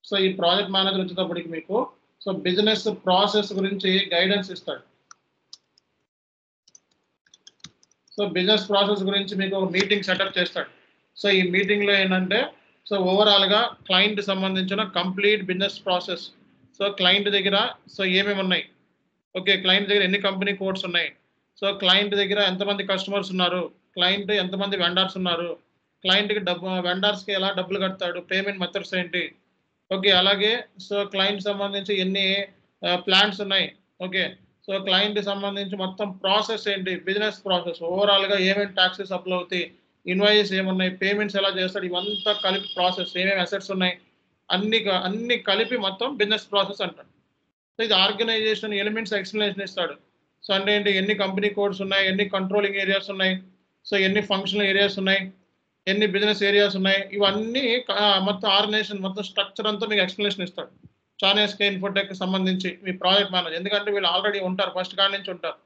సో ఈ ప్రాజెక్ట్ మేనేజర్ వచ్చేటప్పటికి మీకు సో బిజినెస్ ప్రాసెస్ గురించి గైడెన్స్ ఇస్తాడు. సో బిజినెస్ ప్రాసెస్ గురించి మీకు ఒక మీటింగ్ సెటప్ చేస్తాడు. సో ఈ మీటింగ్లో ఏంటంటే సో ఓవరాల్గా క్లయింట్ సంబంధించిన complete business process. So client దగ్గర సో ఏమేమి ఉన్నాయి, ఓకే, క్లయింట్ దగ్గర ఎన్ని కంపెనీ కోడ్స్ ఉన్నాయి, సో క్లయింట్ దగ్గర ఎంతమంది కస్టమర్స్ ఉన్నారు, క్లయింట్ ఎంతమంది వెండర్స్ ఉన్నారు, క్లయింట్కి వెండర్స్కి ఎలా డబ్బులు కడతాడు, పేమెంట్ మెథడ్స్ ఏంటి, ఓకే, అలాగే సో క్లయింట్ సంబంధించి ఎన్ని ప్లాన్స్ ఉన్నాయి, ఓకే, సో క్లయింట్కి సంబంధించి మొత్తం ప్రాసెస్ ఏంటి, బిజినెస్ ప్రాసెస్ ఓవరాల్గా ఏమేమి ట్యాక్సెస్ అప్లై అవుతాయి, ఇన్వాయిస్ ఏమున్నాయి, పేమెంట్స్ ఎలా చేస్తాడు, ఇవంతా కలిపి ప్రాసెస్, ఏమేమి అసెట్స్ ఉన్నాయి, అన్ని కలిపి మొత్తం బిజినెస్ ప్రాసెస్ అంటాడు. సో ఇది ఆర్గనైజేషన్ ఎలిమెంట్స్ ఎక్స్ప్లెనేషన్ ఇస్తాడు. సో అంటే ఏంటి, ఎన్ని కంపెనీ కోడ్స్ ఉన్నాయి, ఎన్ని కంట్రోలింగ్ ఏరియాస్ ఉన్నాయి, సో ఎన్ని ఫంక్షనల్ ఏరియాస్ ఉన్నాయి, ఎన్ని బిజినెస్ ఏరియాస్ ఉన్నాయి, ఇవన్నీ మొత్తం ఆర్గనైజేషన్ మొత్తం స్ట్రక్చర్ అంతా మీకు ఎక్స్ప్లెనేషన్ ఇస్తాడు. చాన్ ఎస్కే ఇన్ఫోటెక్ సంబంధించి మీ ప్రాజెక్ట్ మేనేజర్, ఎందుకంటే వీళ్ళు ఆల్రెడీ ఉంటారు, ఫస్ట్ కాడి నుంచి ఉంటారు.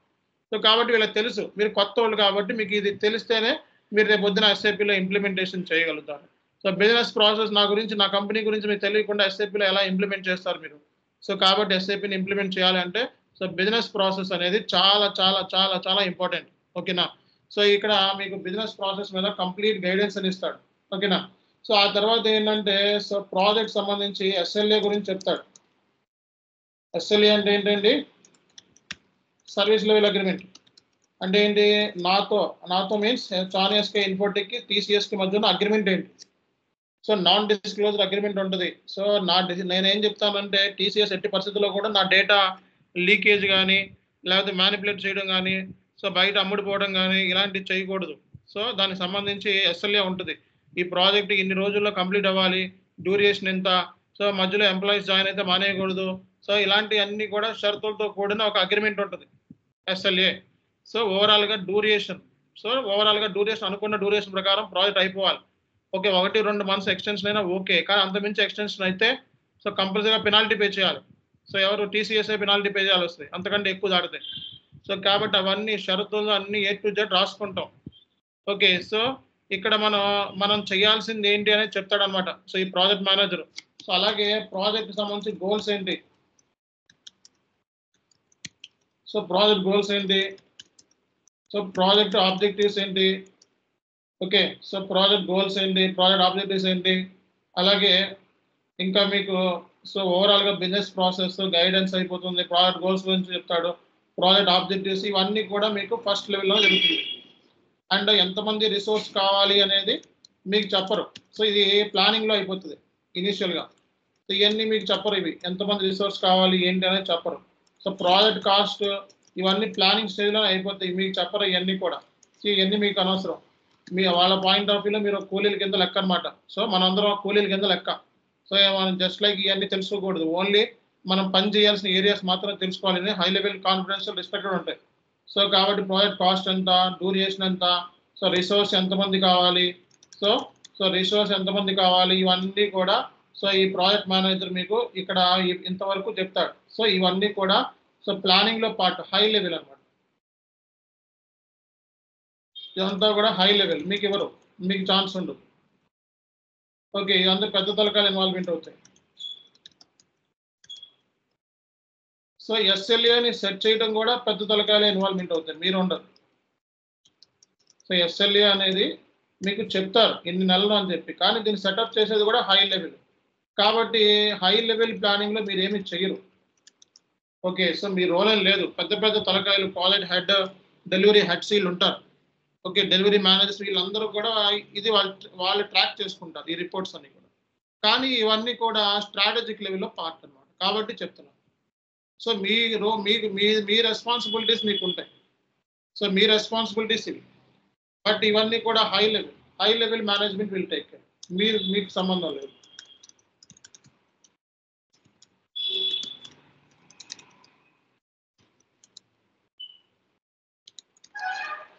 సో కాబట్టి వీళ్ళకి తెలుసు, మీరు కొత్త వాళ్ళు కాబట్టి మీకు ఇది తెలిస్తేనే మీరు రేపు పొద్దున ఎస్ఏపీలో ఇంప్లిమెంటేషన్ చేయగలుగుతారు. సో బిజినెస్ ప్రాసెస్ నా గురించి, నా కంపెనీ గురించి మీకు తెలియకుండా ఎస్ఏపీలో ఎలా ఇంప్లిమెంట్ చేస్తారు మీరు. సో కాబట్టి ఎస్ఏపీని ఇంప్లిమెంట్ చేయాలంటే సో బిజినెస్ ప్రాసెస్ అనేది చాలా చాలా చాలా చాలా ఇంపార్టెంట్. ఓకేనా. సో ఇక్కడ మీకు బిజినెస్ ప్రాసెస్ మీద కంప్లీట్ గైడెన్స్ అని ఇస్తాడు. ఓకేనా. సో ఆ తర్వాత ఏంటంటే సో ప్రాజెక్ట్ సంబంధించి ఎస్ఎల్ఏ గురించి చెప్తాడు. ఎస్ఎల్ఏ అంటే ఏంటండి, సర్వీస్ లెవెల్ అగ్రిమెంట్. అంటే ఏంటి, నాతో మీన్స్ చాన్ ఎస్కే ఇన్ఫోటెక్కి టీసీఎస్కి మధ్య ఉన్న అగ్రిమెంట్ ఏంటి. సో నాన్ డిస్క్లోజర్ అగ్రిమెంట్ ఉంటుంది. సో నేనేం చెప్తానంటే టీసీఎస్ ఎట్టి పరిస్థితుల్లో కూడా నా డేటా లీకేజ్ కానీ లేకపోతే మ్యానిపులేట్ చేయడం కానీ సో బయట అమ్ముడుపోవడం కానీ ఇలాంటివి చేయకూడదు. సో దానికి సంబంధించి ఎస్ఎల్ఏ ఉంటుంది. ఈ ప్రాజెక్ట్ ఇన్ని రోజుల్లో కంప్లీట్ అవ్వాలి, డ్యూరేషన్ ఎంత, సో మధ్యలో ఎంప్లాయీస్ జాయిన్ అయితే మానేయకూడదు. సో ఇలాంటి అన్ని కూడా షరతులతో కూడిన ఒక అగ్రిమెంట్ ఉంటుంది ఎస్ఎల్ఏ. సో ఓవరాల్గా డ్యూరేషన్ అనుకున్న డ్యూరేషన్ ప్రకారం ప్రాజెక్ట్ అయిపోవాలి. ఓకే, 1-2 months ఎక్స్టెన్షన్ అయినా ఓకే, కానీ అంతమించి ఎక్స్టెన్షన్ అయితే సో కంపల్సరీగా పెనాల్టీ పే చేయాలి. సో ఎవరు టీసీఎస్ఏ పెనాల్టీ పే చేయాల్సి వస్తుంది, అంతకంటే ఎక్కువ దాటితే. సో కాబట్టి అవన్నీ షరతులు అన్ని A to Z రాసుకుంటాం. ఓకే. సో ఇక్కడ మనం చేయాల్సింది ఏంటి అనేది చెప్తాడనమాట. సో ఈ ప్రాజెక్ట్ మేనేజర్. సో అలాగే ప్రాజెక్ట్ సంబంధించి గోల్స్ ఏంటి, సో ప్రాజెక్ట్ గోల్స్ ఏంటి, సో ప్రాజెక్ట్ ఆబ్జెక్టివ్స్ ఏంటి, ఓకే, సో ప్రాజెక్ట్ గోల్స్ ఏంటి, ప్రాజెక్ట్ ఆబ్జెక్టివ్స్ ఏంటి, అలాగే ఇంకా మీకు సో ఓవరాల్గా బిజినెస్ ప్రాసెస్ గైడెన్స్ అయిపోతుంది. ప్రాజెక్ట్ గోల్స్ గురించి చెప్తాడు, ప్రాజెక్ట్ ఆబ్జెక్టివ్స్ ఇవన్నీ కూడా మీకు ఫస్ట్ లెవెల్లో జరుగుతుంది. అండ్ ఎంతమంది రిసోర్స్ కావాలి అనేది మీకు చెప్పరు. సో ఇది ప్లానింగ్లో అయిపోతుంది ఇనీషియల్గా. సో ఇవన్నీ మీకు చెప్పరు, ఇవి ఎంతమంది రిసోర్స్ కావాలి ఏంటి అనేది చెప్పరు. సో ప్రాజెక్ట్ కాస్ట్ ఇవన్నీ ప్లానింగ్ స్టేజ్లో అయిపోతాయి, మీకు చెప్పరు ఇవన్నీ కూడా. సో ఇవన్నీ మీకు అనవసరం. వాళ్ళ పాయింట్ ఆఫ్ వ్యూలో మీరు కూలీల కింద లెక్క అనమాట. సో మనందరం కూలీల కింద లెక్క. సో మనం జస్ట్ లైక్ ఇవన్నీ తెలుసుకోకూడదు, ఓన్లీ మనం పని చేయాల్సిన ఏరియాస్ మాత్రం తెలుసుకోవాలని హై లెవెల్ కాన్ఫిడెన్షియల్ రిస్ట్రిక్టెడ్ ఉంటాయి. సో కాబట్టి ప్రాజెక్ట్ కాస్ట్ ఎంత, డ్యూరేషన్ ఎంత, సో రిసోర్స్ ఎంతమంది కావాలి, సో రిసోర్స్ ఎంతమంది కావాలి, ఇవన్నీ కూడా సో ఈ ప్రాజెక్ట్ మేనేజర్ మీకు ఇక్కడ ఇంతవరకు చెప్తాడు. సో ఇవన్నీ కూడా సో ప్లానింగ్ లో పార్ట్, హై లెవెల్ అన్నమాట. ఇదంతా కూడా హై లెవెల్, మీకు ఎవరు మీకు ఛాన్స్ ఉండదు. ఓకే, ఇదంతా పెద్ద తలకాయలు ఇన్వాల్వ్మెంట్ అవుతాయి. సో ఎస్ఎల్ఏని సెట్ చేయడం కూడా పెద్ద తలకాయలు ఇన్వాల్వ్మెంట్ అవుతాయి, మీరు ఉండదు. సో ఎస్ఎల్ఏ అనేది మీకు చెప్తారు ఇన్ని నెలలు అని చెప్పి, కానీ దీన్ని సెటప్ చేసేది కూడా హై లెవెల్. కాబట్టి హై లెవెల్ ప్లానింగ్ లో మీరు ఏమి చెయ్యరు. ఓకే, సో మీ రోల్ ఏం లేదు. పెద్ద పెద్ద తలకాయలు, ప్రాజెక్ట్ హెడ్, డెలివరీ హెడ్స్ వీళ్ళు ఉంటారు. ఓకే, డెలివరీ మేనేజర్స్ వీళ్ళందరూ కూడా ఇది వాళ్ళు ట్రాక్ చేసుకుంటారు ఈ రిపోర్ట్స్ అన్ని కూడా. కానీ ఇవన్నీ కూడా స్ట్రాటజిక్ లెవెల్లో పార్ట్ అన్నమాట. కాబట్టి చెప్తున్నాను. సో మీ రెస్పాన్సిబిలిటీస్ మీకు ఉంటాయి. సో మీ రెస్పాన్సిబిలిటీస్ ఇవి. బట్ ఇవన్నీ కూడా high level management will take care. మీకు సంబంధం లేదు.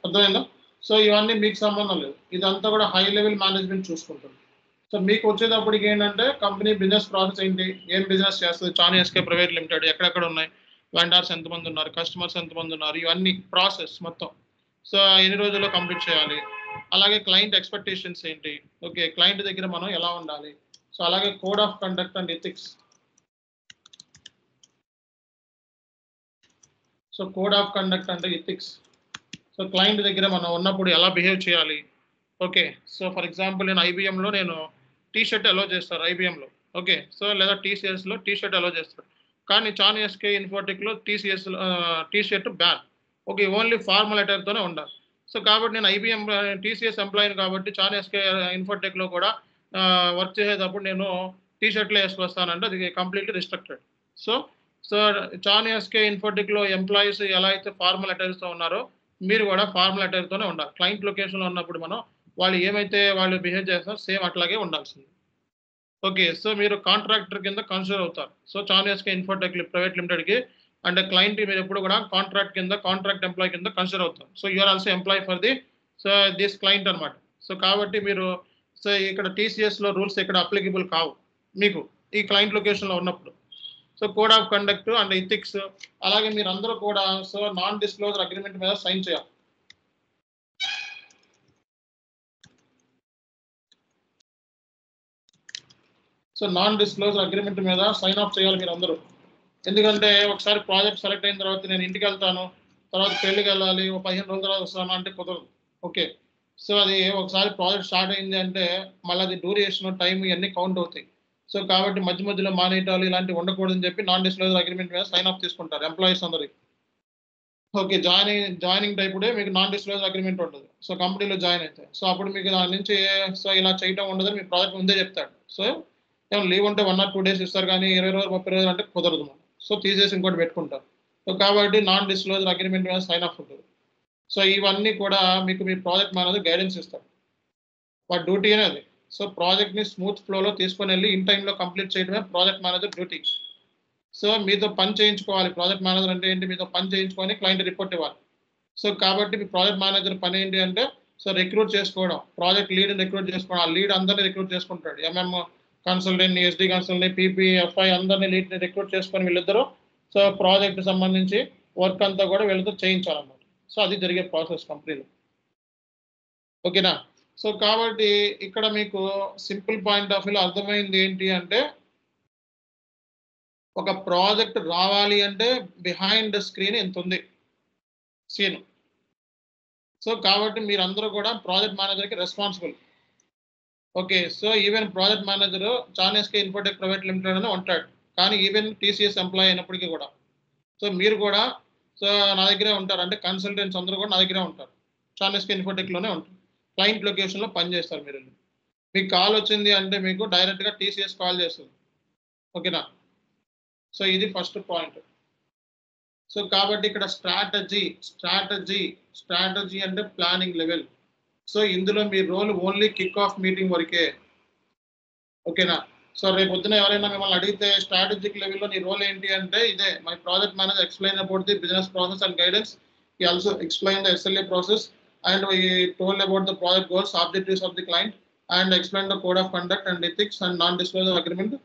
అర్థమైందా? సో ఇవన్నీ మీకు సంబంధం లేదు, ఇదంతా కూడా హై లెవెల్ మేనేజ్మెంట్ చూసుకుంటుంది. సో మీకు వచ్చేటప్పటికి ఏంటంటే కంపెనీ బిజినెస్ ప్రాసెస్ ఏంటి, ఏం బిజినెస్ చేస్తుంది, చానీ ఎస్కే ప్రైవేట్ లిమిటెడ్ ఎక్కడెక్కడ ఉన్నాయి, వెండర్స్ ఎంతమంది ఉన్నారు, కస్టమర్స్ ఎంతమంది ఉన్నారు, ఇవన్నీ ప్రాసెస్ మొత్తం. సో ఎన్ని రోజుల్లో కంప్లీట్ చేయాలి, అలాగే క్లయింట్ ఎక్స్పెక్టేషన్స్ ఏంటి, ఓకే క్లయింట్ దగ్గర మనం ఎలా ఉండాలి. సో అలాగే code of conduct and ethics. So code of conduct అంటే ఎథిక్స్. సో క్లయింట్ దగ్గర మనం ఉన్నప్పుడు ఎలా బిహేవ్ చేయాలి. ఓకే, సో ఫర్ ఎగ్జాంపుల్ నేను ఐబిఎంలో నేను టీ షర్ట్ అలో చేస్తారు ఐబిఎంలో. ఓకే, సో లేదా టీసీఎస్లో టీ షర్ట్ అలో చేస్తారు. కానీ చానీ ఎస్కే ఇన్ఫోటెక్లో T shirt ban. Okay, only formal అటైర్తోనే ఉండాలి. సో కాబట్టి నేను ఐబిఎం టీసీఎస్ ఎంప్లాయీని కాబట్టి చానీ ఎస్కే ఇన్ఫోటెక్లో కూడా వర్క్ చేసేటప్పుడు నేను టీ షర్ట్లో వేసుకొస్తానంటే అది completely restricted. So Chani SK ఇన్ఫోటెక్లో ఎంప్లాయీస్ ఎలా అయితే ఫార్మల్ అటైర్స్తో ఉన్నారో మీరు కూడా ఫార్మల్ అటైర్తోనే ఉండాలి. క్లయింట్ లొకేషన్లో ఉన్నప్పుడు మనం వాళ్ళు ఏమైతే వాళ్ళు బిహేవ్ చేస్తారో సేమ్ అట్లాగే ఉండాల్సింది. ఓకే, సో మీరు కాంట్రాక్టర్ కింద కన్సిడర్ అవుతారు. So Chani SK infotech private లిమిటెడ్కి అంటే క్లయింట్ మీరు ఎప్పుడు కూడా కాంట్రాక్ట్ ఎంప్లాయీ కింద కన్సిడర్ అవుతారు. So you are also employee for this client అనమాట. సో కాబట్టి మీరు సో ఇక్కడ టీసీఎస్లో రూల్స్ ఇక్కడ అప్లికబుల్ కావు మీకు ఈ క్లయింట్ లొకేషన్లో ఉన్నప్పుడు. So code of conduct and ethics, అలాగే మీరు అందరూ కూడా సో నాన్ డిస్క్లోజర్ అగ్రిమెంట్ మీద సైన్ చేయాలి. సో నాన్ డిస్క్లోజర్ అగ్రిమెంట్ మీద సైన్ ఆఫ్ చేయాలి మీరు అందరూ. ఎందుకంటే ఒకసారి ప్రాజెక్ట్ సెలెక్ట్ అయిన తర్వాత నేను ఇంటికి వెళ్తాను, తర్వాత పెళ్ళికి వెళ్ళాలి, 15 రోజుల తర్వాత వస్తాను అంటే కుదరదు. ఓకే, సో అది ఒకసారి ప్రాజెక్ట్ స్టార్ట్ అయింది అంటే మళ్ళీ అది డ్యూరేషన్ టైం ఇవన్నీ కౌంట్ అవుతాయి. సో కాబట్టి మధ్యలో మానేటాలు ఇలాంటివి ఉండకూడదని చెప్పి నాన్ డిస్క్లోజర్ అగ్రిమెంట్ మీద సైన్ ఆఫ్ తీసుకుంటారు ఎంప్లాయీస్ అందరికి. ఓకే, జాయినింగ్ టైపుడే మీకు నాన్ డిస్క్లోజర్ అగ్రిమెంట్ ఉంటుంది. సో కంపెనీలో జాయిన్ అయితే సో అప్పుడు మీకు దాని నుంచి సో ఇలా చేయడం ఉండదని మీ ప్రాజెక్ట్ ముందే చెప్తాడు. సో ఏమైనా లీవ్ ఉంటే 1 or 2 days ఇస్తారు, కానీ 20 రోజులు 30 రోజులు అంటే కుదరదు మనం. సో తీసేసి ఇంకోటి పెట్టుకుంటారు. సో కాబట్టి నాన్ డిస్క్లోజర్ అగ్రిమెంట్ మీద సైన్ ఆఫ్ ఉంటుంది. సో ఇవన్నీ కూడా మీకు మీ ప్రాజెక్ట్ మేనేజర్ గైడెన్స్ ఇస్తారు, వాటి డ్యూటీ అనేది. సో ప్రాజెక్ట్ని స్మూత్ ఫ్లోలో తీసుకొని వెళ్ళి ఇన్ టైంలో కంప్లీట్ చేయడమే ప్రాజెక్ట్ మేనేజర్ డ్యూటీ. సో మీతో పని చేయించుకోవాలి. ప్రాజెక్ట్ మేనేజర్ అంటే ఏంటి, మీతో పని చేయించుకొని క్లయింట్ రిపోర్ట్ ఇవ్వాలి. సో కాబట్టి మీ ప్రాజెక్ట్ మేనేజర్ పని ఏంటి అంటే సో రిక్రూట్ చేసుకోవడం, ప్రాజెక్ట్ లీడ్ని రిక్రూట్ చేసుకోవడం. ఆ లీడ్ అందరినీ రిక్రూట్ చేసుకుంటాడు, ఎంఎం కన్సల్టెంట్ని, ఎస్డి కన్సల్టెంట్ని, పీపీ, ఎఫ్ఐ అందరినీ లీడ్ని రిక్రూట్ చేసుకొని వీళ్ళిద్దరూ సో ప్రాజెక్ట్ సంబంధించి వర్క్ అంతా కూడా వీళ్ళతో చేయించాలన్నమాట. సో అది జరిగే ప్రాసెస్ కంపెనీలో. ఓకేనా? సో కాబట్టి ఇక్కడ మీకు సింపుల్ పాయింట్ ఆఫ్ వ్యూలో అర్థమైంది ఏంటి అంటే ఒక ప్రాజెక్ట్ రావాలి అంటే బిహైండ్ ద స్క్రీన్ ఎంత ఉంది సీన్. సో కాబట్టి మీరందరూ కూడా ప్రాజెక్ట్ మేనేజర్కి responsible. Okay, so even project manager చానీ ఎస్కే ఇన్ఫోటెక్ ప్రైవేట్ లిమిటెడ్ అని ఉంటాడు, కానీ ఈవెన్ టీసీఎస్ ఎంప్లాయీ అయినప్పటికీ కూడా సో మీరు కూడా సో నా దగ్గరే ఉంటారు. అంటే కన్సల్టెంట్స్ అందరూ కూడా నా దగ్గరే ఉంటారు, చానీ ఎస్కే ఇన్ఫోటెక్లోనే ఉంటారు. క్లయింట్ లొకేషన్లో పనిచేస్తారు మీరు. మీకు కాల్ వచ్చింది అంటే మీకు డైరెక్ట్గా టీసీఎస్ కాల్ చేస్తుంది. ఓకేనా? సో ఇది ఫస్ట్ పాయింట్. సో కాబట్టి ఇక్కడ స్ట్రాటజీ అంటే ప్లానింగ్ లెవెల్. సో ఇందులో మీ role only kick off meeting వరకే. ఓకేనా? సో రేపు పొద్దున ఎవరైనా మిమ్మల్ని అడిగితే స్ట్రాటజిక్ లెవెల్లో నీ రోల్ ఏంటి అంటే ఇదే, my project manager explain about the business process and guidance. He also explain the SLA process and we told about the project goals, objectives of the client, and explain the code of conduct and ethics and non-disclosure agreement.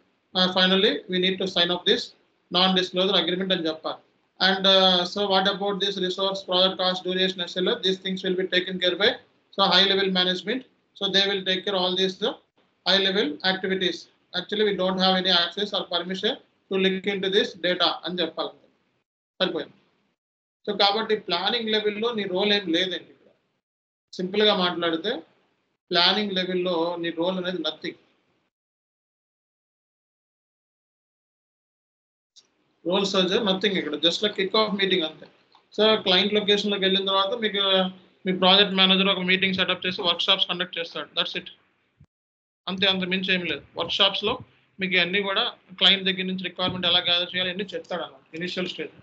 Finally, we need to sign off this non-disclosure agreement and Japan. And so what about this resource, project cost, duration, SLA? These things will be taken care by so high-level management. So they will take care of all these high-level activities. Actually, we don't have any access or permission to look into this data and Japan. So కాబట్టి planning లెవెల్లో నీ role ఏం లేదండి. ఇక్కడ సింపుల్గా మాట్లాడితే planning లెవెల్లో నీ రోల్ అనేది నథింగ్. రోల్స్ నథింగ్ ఇక్కడ just like kick off meeting అంతే. సో క్లయింట్ లొకేషన్లోకి వెళ్ళిన తర్వాత మీకు మీ ప్రాజెక్ట్ మేనేజర్ ఒక మీటింగ్ సెటప్ చేసి వర్క్ షాప్స్ కండక్ట్ చేస్తాడు. That's it. అంతే, అంత మించి ఏమి లేదు. వర్క్ షాప్స్లో మీకు అన్నీ కూడా క్లయింట్ దగ్గర నుంచి రిక్వైర్మెంట్ ఎలా గ్యాదర్ చేయాలి అన్నీ చెప్తాడు అన్నమాట ఇనిషియల్ స్టేజ్.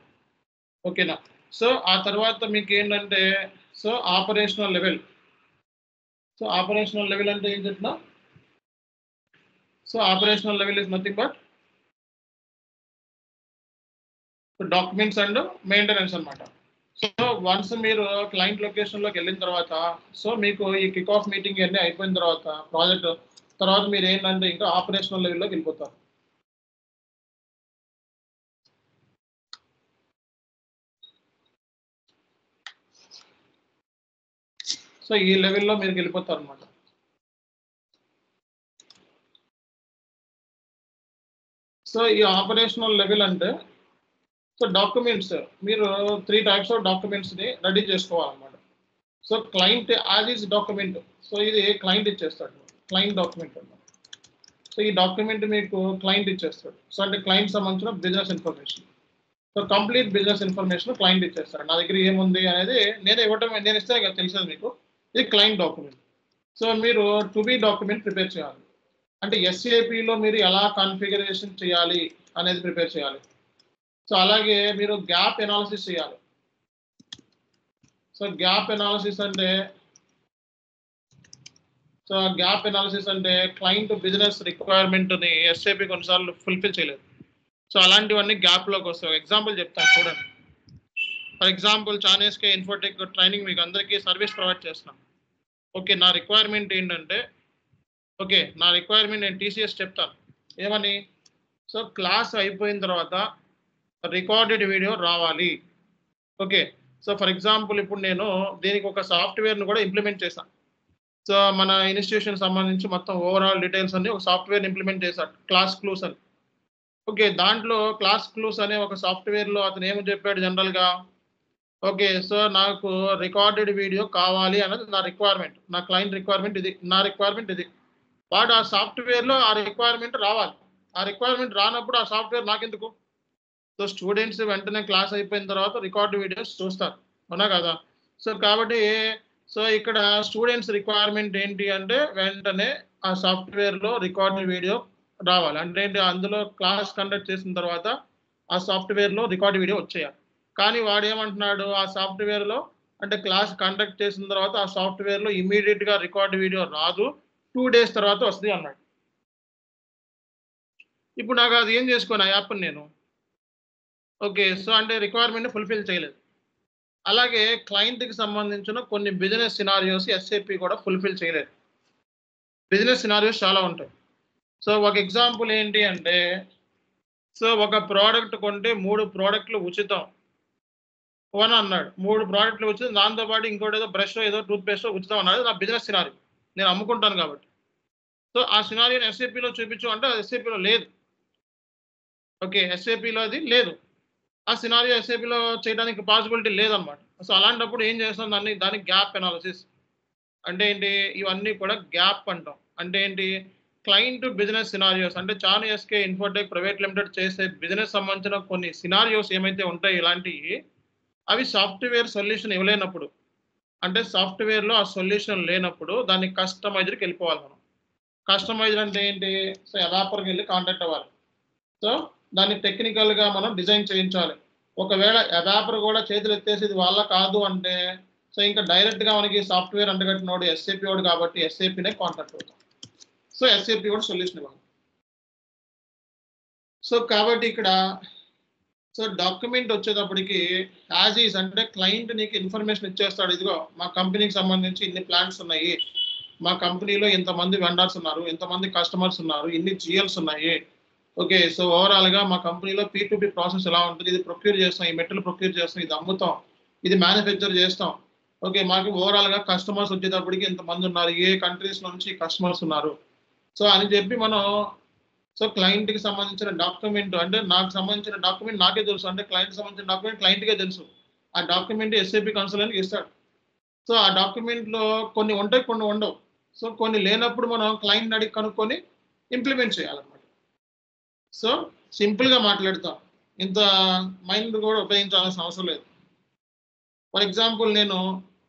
ఓకేనా? సో ఆ తర్వాత మీకు ఏంటంటే so operational level. So operational level అంటే ఏం చెప్తున్నా? So operational level is nothing but documents and maintenance అనమాట. సో వన్స్ మీరు క్లయింట్ లొకేషన్లోకి వెళ్ళిన తర్వాత సో మీకు ఈ కిక్ ఆఫ్ మీటింగ్ అన్నీ అయిపోయిన తర్వాత ప్రాజెక్ట్ తర్వాత మీరు ఏంటంటే ఇంకా ఆపరేషనల్ లెవెల్లోకి వెళ్ళిపోతారు. సో ఈ లెవెల్లో మీరు వెళ్ళిపోతారు అనమాట. సో ఈ ఆపరేషనల్ లెవెల్ అంటే సో డాక్యుమెంట్స్ మీరు 3 types ఆఫ్ డాక్యుమెంట్స్ని రెడీ చేసుకోవాలన్నమాట. So client as is document. So ఇది క్లయింట్ ఇచ్చేస్తాడు, క్లయింట్ డాక్యుమెంట్ అన్నమాట. సో ఈ డాక్యుమెంట్ మీకు క్లయింట్ ఇచ్చేస్తాడు. సో అంటే క్లయింట్ సంబంధించిన business information. So complete business information client ఇచ్చేస్తాడు. నా దగ్గర ఏముంది అనేది నేను ఇస్తే కదా తెలిసేది మీకు. ఇది క్లయింట్ డాక్యుమెంట్. సో మీరు టు బి డాక్యుమెంట్ ప్రిపేర్ చేయాలి. అంటే ఎస్ఏపిలో మీరు ఎలా కాన్ఫిగరేషన్ చేయాలి అనేది ప్రిపేర్ చేయాలి. సో అలాగే మీరు గ్యాప్ ఎనాలిసిస్ చేయాలి. సో గ్యాప్ ఎనాలిసిస్ అంటే క్లయింట్ బిజినెస్ రిక్వైర్మెంట్ని ఎస్ఏపి కొన్నిసార్లు ఫుల్ఫిల్ చేయలేదు. సో అలాంటివన్నీ గ్యాప్లోకి వస్తాయి. ఎగ్జాంపుల్ చెప్తాను చూడండి. ఫర్ ఎగ్జాంపుల్ చానేస్కే ఇన్ఫోటెక్ ట్రైనింగ్ మీకు అందరికీ సర్వీస్ ప్రొవైడ్ చేస్తున్నాం. ఓకే, నా రిక్వైర్మెంట్ ఏంటంటే నా రిక్వైర్మెంట్ నేను టీసీఎస్ చెప్తాను ఏమని. సో క్లాస్ అయిపోయిన తర్వాత రికార్డెడ్ వీడియో రావాలి. ఓకే, సో ఫర్ ఎగ్జాంపుల్ ఇప్పుడు నేను దీనికి ఒక సాఫ్ట్వేర్ను కూడా ఇంప్లిమెంట్ చేశాను. సో మన ఇన్స్టిట్యూషన్ సంబంధించి మొత్తం ఓవరాల్ డీటెయిల్స్ అన్ని ఒక సాఫ్ట్వేర్ ఇంప్లిమెంట్ చేశాడు, క్లాస్ క్లూస్ అని. ఓకే, దాంట్లో క్లాస్ క్లూస్ అనే ఒక సాఫ్ట్వేర్లో అతను ఏమి చెప్పాడు జనరల్గా, ఓకే సో నాకు రికార్డెడ్ వీడియో కావాలి అన్నది నా రిక్వైర్మెంట్, నా క్లయింట్ రిక్వైర్మెంట్ ఇది, నా రిక్వైర్మెంట్ ఇది. వాడు ఆ సాఫ్ట్వేర్లో ఆ రిక్వైర్మెంట్ రావాలి. ఆ రిక్వైర్మెంట్ రానప్పుడు ఆ సాఫ్ట్వేర్ నాకెందుకు? సో స్టూడెంట్స్ వెంటనే క్లాస్ అయిపోయిన తర్వాత రికార్డ్ వీడియోస్ చూస్తారు, అవునా కదా? సో కాబట్టి సో ఇక్కడ స్టూడెంట్స్ రిక్వైర్మెంట్ ఏంటి అంటే వెంటనే ఆ సాఫ్ట్వేర్లో రికార్డ్ వీడియో రావాలి. అంటే ఏంటి, అందులో క్లాస్ కండక్ట్ చేసిన తర్వాత ఆ సాఫ్ట్వేర్లో రికార్డ్ వీడియో వచ్చేయాలి. కానీ వాడు ఏమంటున్నాడు, ఆ సాఫ్ట్వేర్లో అంటే క్లాస్ కండక్ట్ చేసిన తర్వాత ఆ సాఫ్ట్వేర్లో ఇమీడియట్గా రికార్డ్ వీడియో రాదు, 2 days తర్వాత వస్తుంది అన్నాడు. ఇప్పుడు నాకు అది ఏం చేసుకోను ఆ యాప్ని నేను. ఓకే, సో అంటే రిక్వైర్మెంట్ని ఫుల్ఫిల్ చేయలేదు. అలాగే క్లయింట్కి సంబంధించిన కొన్ని బిజినెస్ సినారియోస్ ఎస్ఏపి కూడా ఫుల్ఫిల్ చేయలేదు. బిజినెస్ సినారియోస్ చాలా ఉంటాయి. సో ఒక ఎగ్జాంపుల్ ఏంటి అంటే, సో ఒక ప్రోడక్ట్ కొంటే 3 ప్రోడక్ట్లు ఉచితం అని అన్నాడు. 3 ప్రోడక్ట్లు ఉచితం, దాంతోపాటు ఇంకోటి ఏదో బ్రష్ ఏదో టూత్ పేస్ట్ ఉచితం అన్నాడు. నా బిజినెస్ సినారియో, నేను అమ్ముకుంటాను కాబట్టి. సో ఆ సినారియోని ఎస్ఏపిలో చూపించు అంటే అది ఎస్ఏపిలో లేదు. ఓకే, ఎస్ఏపిలో అది లేదు. ఆ సినారియో ఎస్ఏపిలో చేయడానికి పాసిబిలిటీ లేదనమాట. సో అలాంటప్పుడు ఏం చేస్తాం, దానికి గ్యాప్ ఎనాలిసిస్ అంటే ఏంటి, ఇవన్నీ కూడా గ్యాప్ అంటాం. అంటే ఏంటి, క్లయింట్ బిజినెస్ సినారియోస్ అంటే చాన్ ఎస్కే ఇన్ఫోటెక్ ప్రైవేట్ లిమిటెడ్ చేసే బిజినెస్ సంబంధించిన కొన్ని సినారియోస్ ఏమైతే ఉంటాయి ఇలాంటివి, అవి సాఫ్ట్వేర్ సొల్యూషన్ ఇవ్వలేనప్పుడు, అంటే సాఫ్ట్వేర్లో ఆ సొల్యూషన్ లేనప్పుడు దాన్ని కస్టమైజర్కి వెళ్ళిపోవాలి మనం. కస్టమైజర్ అంటే ఏంటి, సో ఎవాపర్కి వెళ్ళి కాంటాక్ట్ అవ్వాలి. సో దాన్ని టెక్నికల్గా మనం డిజైన్ చేయించాలి. ఒకవేళ ఎవాపర్ కూడా చేతులు ఎత్తేసి ఇది వాళ్ళ కాదు అంటే సో ఇంకా డైరెక్ట్గా మనకి సాఫ్ట్వేర్ అంటగట్టినోడు ఎస్ఏపి వాడు కాబట్టి ఎస్ఏపినే కాంటాక్ట్ అవుతాం. సో ఎస్ఏపి కూడా సొల్యూషన్ ఇవ్వాలి. సో కాబట్టి ఇక్కడ సో డాక్యుమెంట్ వచ్చేటప్పటికి యాజ్ ఈజ్ అంటే క్లయింట్ నీకు ఇన్ఫర్మేషన్ ఇచ్చేస్తాడు, ఇదిగో మా కంపెనీకి సంబంధించి ఇన్ని ప్లాన్స్ ఉన్నాయి, మా కంపెనీలో ఇంతమంది వెండర్స్ ఉన్నారు, ఇంతమంది కస్టమర్స్ ఉన్నారు, ఇన్ని జిఎల్స్ ఉన్నాయి. ఓకే. సో ఓవరాల్‌గా మా కంపెనీలో పీ2పీ ప్రాసెస్ ఎలా ఉంటుంది, ఇది ప్రొక్యూర్ చేస్తాం, ఈ మెటీరియల్ ప్రొక్యూర్ చేస్తాం, ఇది అమ్ముతాం, ఇది మ్యానుఫ్యాక్చర్ చేస్తాం. ఓకే. మాకు ఓవరాల్‌గా కస్టమర్స్ వచ్చేటప్పటికి ఇంతమంది ఉన్నారు, ఏ కంట్రీస్ నుంచి కస్టమర్స్ ఉన్నారు. సో అని చెప్పి మనం సో క్లయింట్‌కి సంబంధించిన డాక్యుమెంట్ అంటే నాకు సంబంధించిన డాక్యుమెంట్ నాకే తెలుసు. అంటే క్లయింట్‌కి సంబంధించిన డాక్యుమెంట్ క్లయింట్‌కే తెలుసు. ఆ డాక్యుమెంట్ ఎస్ఏపీ కన్సల్టెంట్‌కి ఇస్తాడు. సో ఆ డాక్యుమెంట్‌లో కొన్ని ఉంటాయి, కొన్ని ఉండవు. సో కొన్ని లేనప్పుడు మనం క్లయింట్‌ని అడిగి కనుక్కొని ఇంప్లిమెంట్ చేయాలన్నమాట. సో సింపుల్‌గా మాట్లాడతాం. ఇంత మైండ్ కూడా ఉపయోగించాల్సిన అవసరం లేదు. ఫర్ ఎగ్జాంపుల్ నేను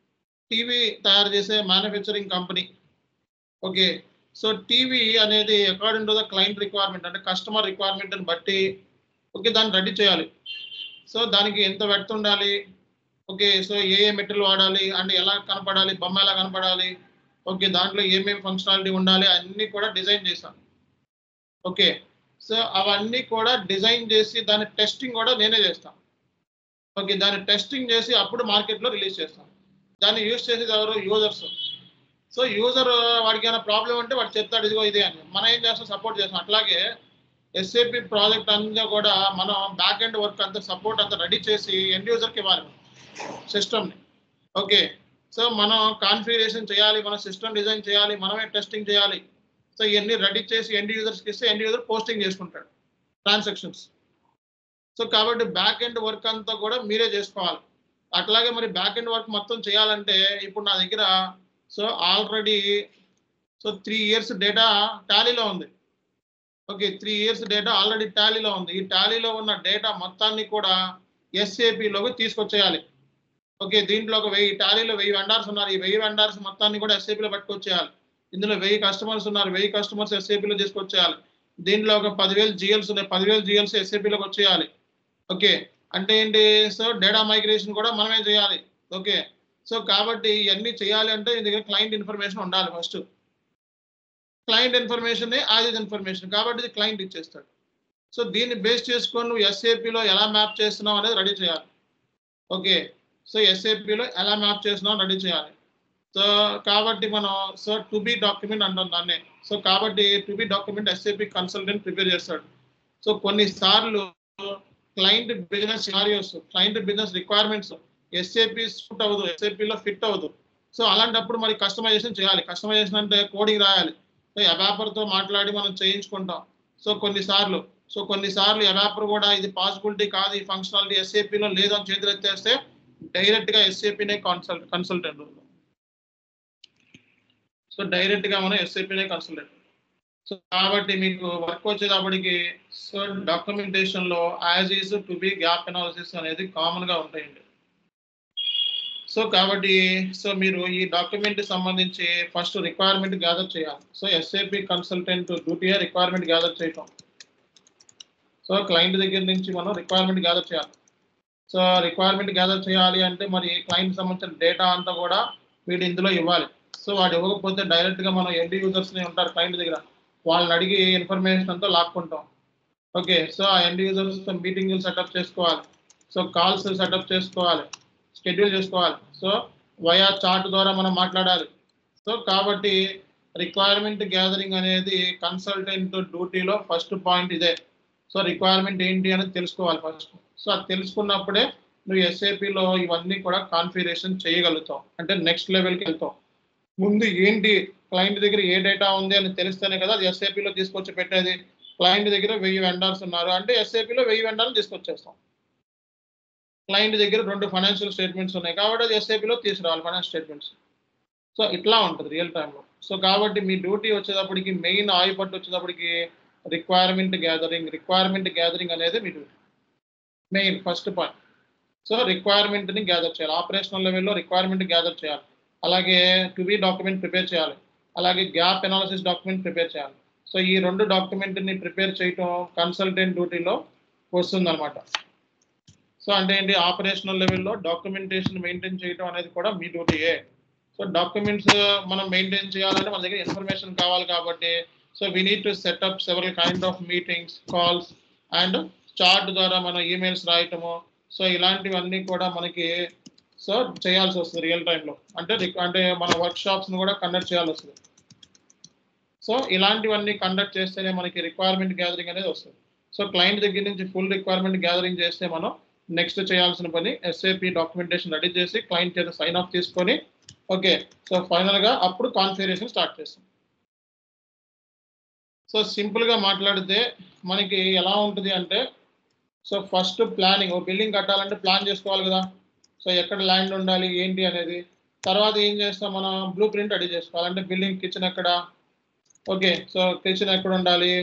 టీవీ తయారు చేసే manufacturing company. Okay. So TV అనేది according to the client requirement అంటే కస్టమర్ రిక్వైర్మెంట్‌ని బట్టి ఓకే. దాన్ని రెడీ చేయాలి. సో దానికి ఎంత వెడ్త్ ఉండాలి? ఓకే. సో ఏ మెటీరియల్ వాడాలి? అంటే ఎలా కనపడాలి? బొమ్మ ఎలా కనపడాలి? ఓకే. దాంట్లో ఏమేమి ఫంక్షనాలిటీ ఉండాలి? అన్నీ కూడా డిజైన్ చేశాను. ఓకే. సో అవన్నీ కూడా డిజైన్ చేసి దాని టెస్టింగ్ కూడా నేనే చేస్తాను. ఓకే. దాన్ని టెస్టింగ్ చేసి అప్పుడు మార్కెట్‌లో రిలీజ్ చేస్తాను. దాన్ని యూజ్ చేసేది ఎవరు? యూజర్స్. సో యూజర్ వాడికి ఏమైనా ప్రాబ్లమ్ ఉంటే వాడు చెప్తాడు ఇదిగో ఇదే అని. మనం ఏం చేస్తాం? సపోర్ట్ చేస్తాం. అట్లాగే ఎస్ఏపీ ప్రాజెక్ట్ అంతా కూడా మనం బ్యాక్ ఎండ్ వర్క్ అంతా సపోర్ట్ అంతా రెడీ చేసి ఎండ్ యూజర్‌కి ఇవ్వాలి సిస్టమ్‌ని. ఓకే. సో మనం కాన్ఫిగరేషన్ చేయాలి, మనం సిస్టమ్ డిజైన్ చేయాలి, మనమే టెస్టింగ్ చేయాలి. సో ఇయన్నీ రెడీ చేసి ఎండ్ యూజర్స్‌కి ఇస్తే ఎండ్ యూజర్ పోస్టింగ్ చేసుకుంటాడు ట్రాన్సాక్షన్స్. సో కాబట్టి బ్యాక్ ఎండ్ వర్క్ అంతా కూడా మీరే చేసుకోవాలి. అట్లాగే మరి బ్యాక్ ఎండ్ వర్క్ మొత్తం చేయాలంటే ఇప్పుడు నా దగ్గర so already so 3 years data టాలీలో ఉంది. ఓకే. 3 ఇయర్స్ డేటా ఆల్రెడీ టాలీలో ఉంది. ఈ టాలీలో ఉన్న డేటా మొత్తాన్ని కూడా ఎస్ఏపీలోకి తీసుకొచ్చేయాలి. ఓకే. దీంట్లో ఒక 1000 టాలీలో 1000 వెండర్స్ ఉన్నారు. ఈ 1000 వెండర్స్ మొత్తాన్ని కూడా ఎస్ఏపీలో పట్టుకొచ్చేయాలి. ఇందులో 1000 కస్టమర్స్ ఉన్నారు. 1000 కస్టమర్స్ ఎస్ఏపీలో తీసుకొచ్చేయాలి. దీంట్లో ఒక 10,000 జీఎల్స్ ఉన్నాయి. 10,000 జీఎల్స్ ఎస్ఏపీలోకి వచ్చేయాలి. ఓకే. అంటే ఏంటి? సో డేటా మైగ్రేషన్ కూడా మనమే చేయాలి. ఓకే. సో కాబట్టి ఇయన్నీ చేయాలి అంటే నీ దగ్గర క్లయింట్ ఇన్ఫర్మేషన్ ఉండాలి ఫస్ట్. క్లయింట్ ఇన్ఫర్మేషనే యాజ్ ఇట్ ఇన్ఫర్మేషన్. కాబట్టి ఇది క్లయింట్ ఇచ్చేస్తాడు. సో దీన్ని బేస్ చేసుకొని నువ్వు ఎస్ఏపీలో ఎలా మ్యాప్ చేస్తున్నావు అనేది రెడీ చేయాలి. ఓకే. సో ఎస్ఏపీలో ఎలా మ్యాప్ చేస్తున్నావు రెడీ చేయాలి. సో కాబట్టి మనం సో టు బి డాక్యుమెంట్ అంటాం దాన్నే. సో కాబట్టి to be document SAP consultant prepare చేస్తాడు. సో కొన్ని సార్లు client business scenarios, client business requirements SAP suit అవ్వదు, ఎస్ఏపీలో ఫిట్ అవ్వదు. సో అలాంటప్పుడు మరి కస్టమైజేషన్ చేయాలి. కస్టమైజేషన్ అంటే కోడింగ్ రాయాలి. సో అబాపర్‌తో మాట్లాడి మనం చేయించుకుంటాం. సో కొన్నిసార్లు అబాపర్ కూడా ఇది పాసిబిలిటీ కాదు, ఈ ఫంక్షనాలిటీ ఎస్ఏపీలో లేదని చేతులెత్తేస్తే డైరెక్ట్‌గా ఎస్ఏపీనే కన్సల్టెంట్. సో డైరెక్ట్‌గా మనం ఎస్ఏపీనే కన్సల్టెంట్. సో కాబట్టి మీకు వర్క్ వచ్చేటప్పటికి సో డాక్యుమెంటేషన్‌లో as is, to be, gap analysis అనేది కామన్‌గా ఉంటాయండి. సో కాబట్టి సో మీరు ఈ డాక్యుమెంట్‌కి సంబంధించి ఫస్ట్ రిక్వైర్మెంట్ గ్యాదర్ చేయాలి. సో ఎస్ఏపీ కన్సల్టెంట్ డ్యూటీయే రిక్వైర్మెంట్ గ్యాదర్ చేయటం. సో క్లయింట్ దగ్గర నుంచి మనం రిక్వైర్మెంట్ గ్యాదర్ చేయాలి. సో రిక్వైర్మెంట్ గ్యాదర్ చేయాలి అంటే మరి క్లయింట్‌కి సంబంధించిన డేటా అంతా కూడా వీడు ఇందులో ఇవ్వాలి. సో వాడు ఇవ్వకపోతే డైరెక్ట్‌గా మనం ఎండ్ యూజర్స్‌ని ఉంటారు క్లయింట్ దగ్గర. వాళ్ళని అడిగి ఇన్ఫర్మేషన్ అంతా లాక్కుంటాం. ఓకే. సో ఆ ఎండ్ యూజర్స్‌తో మీటింగులు సెటప్ చేసుకోవాలి. సో కాల్స్ సెటప్ చేసుకోవాలి. షెడ్యూల్ చేసుకోవాలి. సో వయా చాట్ ద్వారా మనం మాట్లాడాలి. సో కాబట్టి రిక్వైర్మెంట్ గ్యాదరింగ్ అనేది కన్సల్టెంట్ డ్యూటీలో ఫస్ట్ పాయింట్ ఇదే. సో రిక్వైర్మెంట్ ఏంటి అనేది తెలుసుకోవాలి ఫస్ట్. సో అది తెలుసుకున్నప్పుడే నువ్వు ఎస్ఏపీలో ఇవన్నీ కూడా కాన్ఫిగరేషన్ చేయగలుగుతావు. అంటే నెక్స్ట్ లెవెల్‌కి వెళ్తావు. ముందు ఏంటి క్లయింట్ దగ్గర ఏ డేటా ఉంది అని తెలిస్తేనే కదా అది ఎస్ఏపీలో తీసుకొచ్చి పెట్టేది. క్లయింట్ దగ్గర 1000 వెండర్స్ ఉన్నారు అంటే ఎస్ఏపీలో 1000 వెండర్‌ని తీసుకొచ్చేస్తాం. క్లయింట్ దగ్గర 2 ఫైనాన్షియల్ స్టేట్మెంట్స్ ఉన్నాయి కాబట్టి అది ఎస్ఏపీలో తీసుకురావాలి ఫైనాన్షియల్ స్టేట్మెంట్స్. సో ఇట్లా ఉంటుంది రియల్ టైమ్‌లో. సో కాబట్టి మీ డ్యూటీ వచ్చేటప్పటికి మెయిన్ ఆయుపట్టు వచ్చేటప్పటికి రిక్వైర్మెంట్ గ్యాదరింగ్ అనేది మీ duty. Main first point. So రిక్వైర్మెంట్‌ని గ్యాదర్ చేయాలి. ఆపరేషనల్ లెవెల్‌లో రిక్వైర్మెంట్ గ్యాదర్ చేయాలి. అలాగే టు బి డాక్యుమెంట్ ప్రిపేర్ చేయాలి. అలాగే గ్యాప్ అనాలిసిస్ డాక్యుమెంట్ ప్రిపేర్ చేయాలి. సో ఈ 2 డాక్యుమెంట్‌ని ప్రిపేర్ చేయటం కన్సల్టెంట్ డ్యూటీలో వస్తుందన్నమాట. సో అంటే ఏంటి ఆపరేషనల్ లెవెల్‌లో డాక్యుమెంటేషన్ మెయింటైన్ చేయటం అనేది కూడా మీ డ్యూటీయే. సో డాక్యుమెంట్స్ మనం మెయింటైన్ చేయాలంటే మన దగ్గర ఇన్ఫర్మేషన్ కావాలి కాబట్టి so we need to set up several kind of meetings, calls and chat ద్వారా మనం ఈమెయిల్స్ రాయటము. సో ఇలాంటివన్నీ కూడా మనకి సో చేయాల్సి వస్తుంది రియల్ టైంలో, అంటే మన వర్క్ షాప్స్ని కూడా కండక్ట్ చేయాల్సి వస్తుంది. సో ఇలాంటివన్నీ కండక్ట్ చేస్తేనే మనకి రిక్వైర్మెంట్ గ్యాదరింగ్ అనేది వస్తుంది. సో క్లయింట్ దగ్గర నుంచి ఫుల్ రిక్వైర్మెంట్ గ్యాదరింగ్ చేస్తే మనం నెక్స్ట్ చేయాల్సిన పని SAP డాక్యుమెంటేషన్ రెడీ చేసి క్లయింట్ చేత సైన్ ఆఫ్ తీసుకొని ఓకే, సో ఫైనల్గా అప్పుడు కాన్ఫిగరేషన్ స్టార్ట్ చేస్తాం. సో సింపుల్గా మాట్లాడితే మనకి ఎలా ఉంటుంది అంటే, సో ఫస్ట్ ప్లానింగ్, ఒక బిల్డింగ్ కట్టాలంటే ప్లాన్ చేసుకోవాలి కదా. సో ఎక్కడ ల్యాండ్ ఉండాలి ఏంటి అనేది. తర్వాత ఏం చేస్తాం, మనం బ్లూ ప్రింట్ రెడీ చేసుకోవాలి. అంటే బిల్డింగ్ కిచెన్ ఎక్కడ, ఓకే, సో కిచెన్ ఎక్కడ ఉండాలి,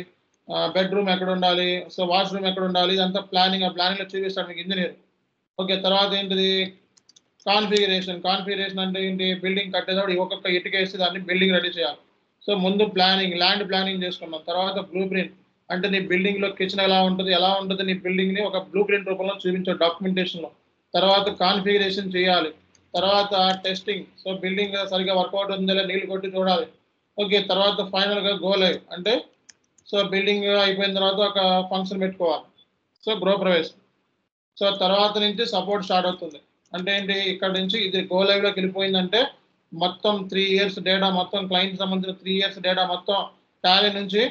బెడ్రూమ్ ఎక్కడ ఉండాలి, సో వాష్రూమ్ ఎక్కడ ఉండాలి, ఇదంతా ప్లానింగ్. ఆ ప్లానింగ్లో చూపిస్తాడు మీకు ఇంజనీర్. ఓకే, తర్వాత ఏంటిది కాన్ఫిగరేషన్. కాన్ఫిగరేషన్ అంటే ఏంటి, బిల్డింగ్ కట్టేటప్పుడు ఒక్కొక్క ఇటుక వేసి దాన్ని బిల్డింగ్ రెడీ చేయాలి. సో ముందు ప్లానింగ్, ల్యాండ్ ప్లానింగ్ చేసుకున్నాం. తర్వాత బ్లూ ప్రింట్, అంటే నీ బిల్డింగ్లో కిచెన్ ఎలా ఉంటుంది నీ బిల్డింగ్ని ఒక బ్లూ ప్రింట్ రూపంలో చూపించావు డాక్యుమెంటేషన్లో. తర్వాత కాన్ఫిగరేషన్ చేయాలి. తర్వాత టెస్టింగ్, సో బిల్డింగ్ సరిగ్గా వర్కౌట్ ఉందా నీళ్ళు కొట్టి చూడాలి. ఓకే, తర్వాత ఫైనల్గా గో లైవ్, అంటే సో బిల్డింగ్ అయిపోయిన తర్వాత ఒక ఫంక్షన్ పెట్టుకోవాలి, సో గృహప్రవేశం. సో తర్వాత నుంచి సపోర్ట్ స్టార్ట్ అవుతుంది. అంటే ఏంటి, ఇక్కడ నుంచి ఇది గో లైవ్లోకి వెళ్ళిపోయిందంటే మొత్తం 3 years డేటా, మొత్తం క్లయింట్ సంబంధించిన 3 years డేటా మొత్తం టాలీ నుంచి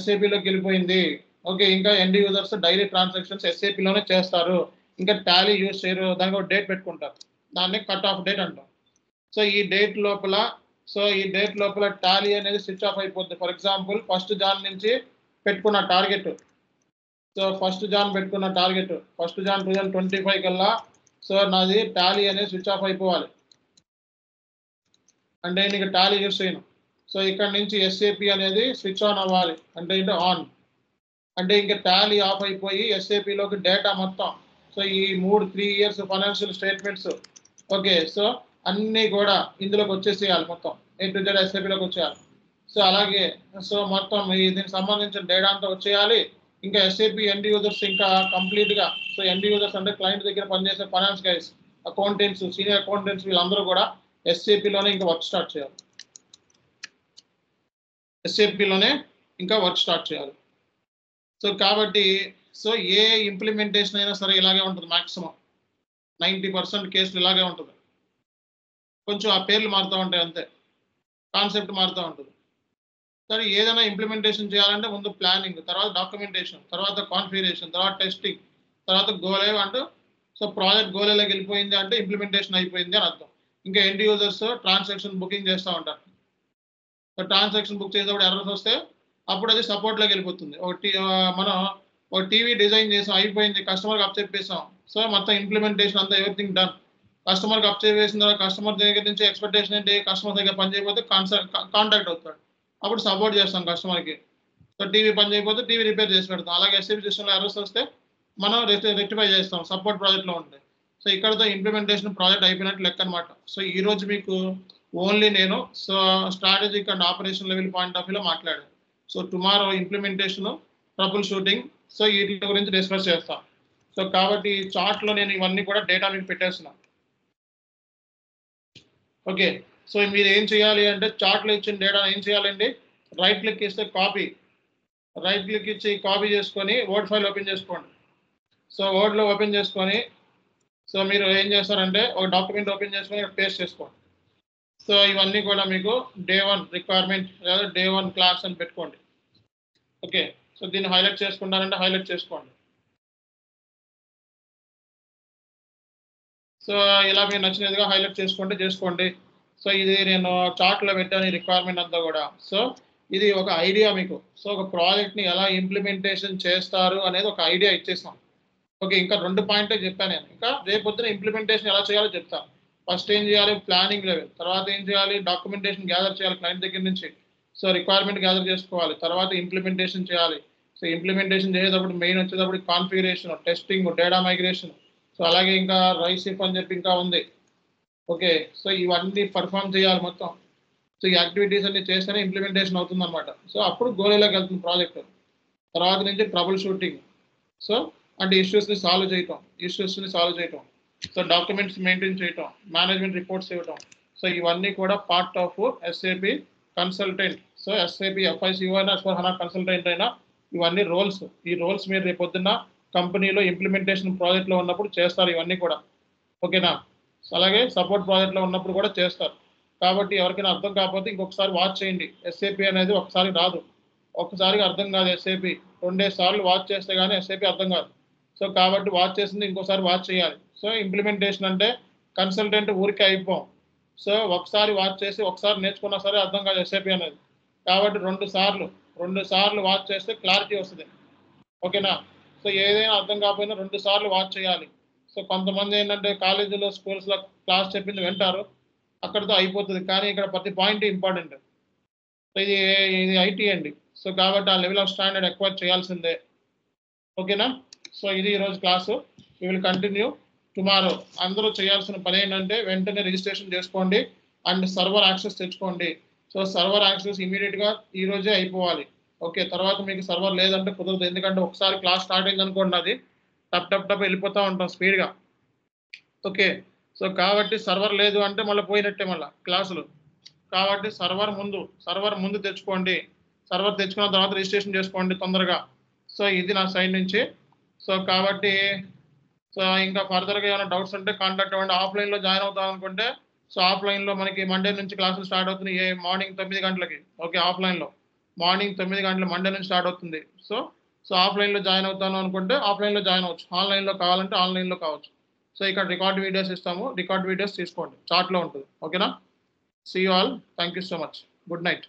SAPలోకి వెళ్ళిపోయింది. ఓకే, ఇంకా ఎండ్ యూజర్స్ డైలీ ట్రాన్సాక్షన్స్ SAPలోనే చేస్తారు, ఇంకా టాలీ యూజ్ చేయరు. దానికి ఒక డేట్ పెట్టుకుంటారు, దాన్ని కట్ ఆఫ్ డేట్ అంటాం. సో ఈ డేట్ లోపల టాలీ అనేది స్విచ్ ఆఫ్ అయిపోద్ది. ఫర్ ఎగ్జాంపుల్ 1 Jan నుంచి పెట్టుకున్న టార్గెట్, సో 1 Jan పెట్టుకున్న టార్గెట్ 1 Jan 2025 కల్లా సో నాది టాలీ అనేది స్విచ్ ఆఫ్ అయిపోవాలి. అంటే నీకు టాలీ యూస్ చేయను. సో ఇక్కడ నుంచి SAP అనేది స్విచ్ ఆన్ అవ్వాలి. అంటే ఏంటో ఆన్, అంటే ఇంకా టాలీ ఆఫ్ అయిపోయి SAPలోకి డేటా మొత్తం, సో ఈ 3 years financial statements, okay, so అన్నీ కూడా ఇందులోకి వచ్చేసేయాలి, మొత్తం A to Z SAPలోకి వచ్చేయాలి. సో అలాగే సో మొత్తం దీనికి సంబంధించిన డేటా అంతా వచ్చేయాలి. ఇంకా SAP ఎండ్ యూజర్స్ ఇంకా కంప్లీట్గా, సో ఎండ్ యూజర్స్ అంటే క్లయింట్ దగ్గర పనిచేసే finance guys, accountants, senior accountants, వీళ్ళందరూ కూడా SAPలోనే ఇంకా వర్క్ స్టార్ట్ చేయాలి. SAPలోనే ఇంకా వర్క్ స్టార్ట్ చేయాలి. సో కాబట్టి సో ఏ ఇంప్లిమెంటేషన్ అయినా సరే ఇలాగే ఉంటుంది. మ్యాక్సిమం 90% కేసులు ఇలాగే ఉంటుంది. కొంచెం ఆ పేర్లు మారుతూ ఉంటాయి అంతే, కాన్సెప్ట్ మారుతూ ఉంటుంది. సరే, ఏదైనా ఇంప్లిమెంటేషన్ చేయాలంటే ముందు ప్లానింగ్, తర్వాత డాక్యుమెంటేషన్, తర్వాత కాన్ఫిగరేషన్, తర్వాత టెస్టింగ్, తర్వాత గోలైవ్. అంటూ సో ప్రాజెక్ట్ గోలైవ్లోకి వెళ్ళిపోయింది అంటే ఇంప్లిమెంటేషన్ అయిపోయింది అని అర్థం. ఇంకా ఎండ్ యూజర్స్ ట్రాన్సాక్షన్ బుకింగ్ చేస్తూ ఉంటారు. సో ట్రాన్సాక్షన్ బుక్ చేసేటప్పుడు ఎర్రర్స్ వస్తే అప్పుడు అది సపోర్ట్లోకి వెళ్ళిపోతుంది. మనం ఒక టీవీ డిజైన్ చేసాం, అయిపోయింది, కస్టమర్కి అప్ చెప్పేసాం. సో మొత్తం ఇంప్లిమెంటేషన్ అంతా ఎవ్రీథింగ్ డన్. కస్టమర్కి అప్ చేసిన తర్వాత కస్టమర్ దగ్గర నుంచి ఎక్స్పెక్టేషన్ ఏంటి, కస్టమర్ దగ్గర పని చేయకపోతే కాంటాక్ట్ అవుతాడు, అప్పుడు సపోర్ట్ చేస్తాం కస్టమర్కి. సో టీవీ పని చేయకపోతే టీవీ రిపేర్ చేసి పెడతాం. అలాగే SAP సిస్టంలో ఎర్రర్స్ వస్తే మనం రెక్టిఫై చేస్తాం, సపోర్ట్ ప్రాజెక్ట్లో ఉంటాయి. సో ఇక్కడతో ఇంప్లిమెంటేషన్ ప్రాజెక్ట్ అయిపోయినట్టు లెక్క అనమాట. సో ఈరోజు మీకు ఓన్లీ నేను so strategic and operation level point of వ్యూలో మాట్లాడాను. So tomorrow implementation, trouble shooting, so వీటి గురించి డిస్కస్ చేస్తాం. సో కాబట్టి ఈ చార్ట్లో నేను ఇవన్నీ కూడా డేటా మీకు పెట్టేస్తున్నాను. ఓకే, సో మీరు ఏం చేయాలి అంటే చార్ట్లో ఇచ్చిన డేటా ఏం చేయాలండి, రైట్ క్లిక్ ఇస్తే కాపీ, రైట్ క్లిక్ ఇచ్చి కాపీ చేసుకొని వర్డ్ ఫైల్ ఓపెన్ చేసుకోండి. సో వర్డ్లో ఓపెన్ చేసుకొని సో మీరు ఏం చేస్తారంటే ఒక డాక్యుమెంట్ ఓపెన్ చేసుకొని పేస్ట్ చేసుకోండి. సో ఇవన్నీ కూడా మీకు Day 1 రిక్వైర్మెంట్ లేదా Day 1 క్లాస్ అని పెట్టుకోండి. ఓకే, సో దీన్ని హైలైట్ చేసుకుంటారంటే హైలైట్ చేసుకోండి. సో ఇలా మీరు నచ్చినదిగా హైలైట్ చేసుకోండి. సో ఇది నేను చార్ట్లో పెట్టాను ఈ రిక్వైర్మెంట్ అంతా కూడా. సో ఇది ఒక ఐడియా మీకు. సో ఒక ప్రాజెక్ట్ని ఎలా ఇంప్లిమెంటేషన్ చేస్తారు అనేది ఒక ఐడియా ఇచ్చేసాం. ఓకే, ఇంకా 2 పాయింట్లే చెప్పాను నేను. ఇంకా రేపొద్దున ఇంప్లిమెంటేషన్ ఎలా చేయాలో చెప్తాను. ఫస్ట్ ఏం చేయాలి, ప్లానింగ్ లెవెల్. తర్వాత ఏం చేయాలి, డాక్యుమెంటేషన్ గ్యాదర్ చేయాలి క్లయింట్ దగ్గర నుంచి. సో రిక్వైర్మెంట్ గ్యాదర్ చేసుకోవాలి. తర్వాత ఇంప్లిమెంటేషన్ చేయాలి. సో ఇంప్లిమెంటేషన్ చేసేటప్పుడు మెయిన్ వచ్చేటప్పుడు configuration, testing, data migration. So అలాగే ఇంకా రైసిఫ్ అని చెప్పి ఇంకా ఉంది. ఓకే, సో ఇవన్నీ పర్ఫామ్ చేయాలి మొత్తం. సో ఈ యాక్టివిటీస్ అన్ని చేస్తేనే ఇంప్లిమెంటేషన్ అవుతుంది అనమాట. సో అప్పుడు గోలైవ్లోకి వెళ్తుంది ప్రాజెక్ట్. తర్వాత నుంచి ట్రబుల్ షూటింగ్, సో అంటే ఇష్యూస్ని సాల్వ్ చేయటం, సో డాక్యుమెంట్స్ మెయింటైన్ చేయటం, మేనేజ్మెంట్ రిపోర్ట్స్ ఇవ్వటం. సో ఇవన్నీ కూడా part of SAP consultant. So SAP FICO అయినా S/4HANA కన్సల్టెంట్ అయినా ఇవన్నీ రోల్స్. ఈ రోల్స్ మీరు రేపొద్దున్న కంపెనీలో ఇంప్లిమెంటేషన్ ప్రాజెక్ట్లో ఉన్నప్పుడు చేస్తారు ఇవన్నీ కూడా. ఓకేనా? అలాగే సపోర్ట్ ప్రాజెక్ట్లో ఉన్నప్పుడు కూడా చేస్తారు. కాబట్టి ఎవరికైనా అర్థం కాకపోతే ఇంకొకసారి వాచ్ చేయండి. ఎస్ఏపి అనేది ఒకసారి రాదు, ఒక్కసారిగా అర్థం కాదు. ఎస్ఏపి 2 సార్లు వాచ్ చేస్తే కానీ ఎస్ఏపి అర్థం కాదు. సో కాబట్టి వాచ్ చేసింది ఇంకోసారి వాచ్ చేయాలి. సో ఇంప్లిమెంటేషన్ అంటే కన్సల్టెంట్ ఊరికే అయిపోం. సో ఒకసారి వాచ్ చేసి ఒకసారి నేర్చుకున్నా సరే అర్థం కాదు ఎస్ఏపి అనేది. కాబట్టి 2 సార్లు వాచ్ చేస్తే క్లారిటీ వస్తుంది. ఓకేనా? సో ఏదైనా అర్థం కాకపోయినా 2 సార్లు వాచ్ చేయాలి. సో కొంతమంది ఏంటంటే కాలేజీలో, స్కూల్స్‌లో క్లాస్ చెప్పింది వింటారు, అక్కడితో అయిపోతుంది. కానీ ఇక్కడ ప్రతి పాయింట్ ఇంపార్టెంట్. సో ఇది ఐటీ అండి. సో కాబట్టి ఆ లెవెల్ ఆఫ్ స్టాండర్డ్ ఎక్వైర్ చేయాల్సిందే. ఓకేనా? సో ఇది ఈరోజు class. We will continue tomorrow. అందరూ చేయాల్సిన పనేంటంటే వెంటనే రిజిస్ట్రేషన్ చేసుకోండి అండ్ సర్వర్ యాక్సెస్ తెచ్చుకోండి. సో సర్వర్ యాక్సెస్ ఇమ్మీడియేట్‌గా ఈ రోజే అయిపోవాలి. ఓకే. తర్వాత మీకు సర్వర్ లేదంటే కుదరదు. ఎందుకంటే ఒకసారి క్లాస్ స్టార్ట్ అయిందనుకోండి, అది టప్ వెళ్ళిపోతా ఉంటాం స్పీడ్‌గా. ఓకే. సో కాబట్టి సర్వర్ లేదు అంటే మళ్ళీ పోయినట్టే మళ్ళా క్లాసులు. కాబట్టి సర్వర్ ముందు తెచ్చుకోండి. సర్వర్ తెచ్చుకున్న తర్వాత రిజిస్ట్రేషన్ చేసుకోండి తొందరగా. సో ఇది నా సైడ్ నుంచి. సో కాబట్టి ఇంకా ఫర్దర్‌గా ఏమైనా డౌట్స్ ఉంటే కాంటాక్ట్ అవ్వండి. ఆఫ్‌లైన్‌లో జాయిన్ అవుదాం అనుకుంటే, సో ఆఫ్‌లైన్‌లో మనకి మండే నుంచి క్లాసులు స్టార్ట్ అవుతున్నాయి. మార్నింగ్ 9 గంటలకి. ఓకే. ఆఫ్‌లైన్‌లో. మార్నింగ్ 9 గంటలు మండే నుంచి స్టార్ట్ అవుతుంది. సో ఆఫ్‌లైన్‌లో జాయిన్ అవుతాను అనుకుంటే ఆఫ్‌లైన్‌లో జాయిన్ అవ్వచ్చు. ఆన్‌లైన్‌లో కావాలంటే ఆన్‌లైన్‌లో కావచ్చు. సో ఇక్కడ రికార్డ్ వీడియోస్ ఇస్తాము. రికార్డ్ వీడియోస్ తీసుకోండి. చార్ట్‌లో ఉంటుంది. ఓకేనా? See you all. Thank you so much. Good night.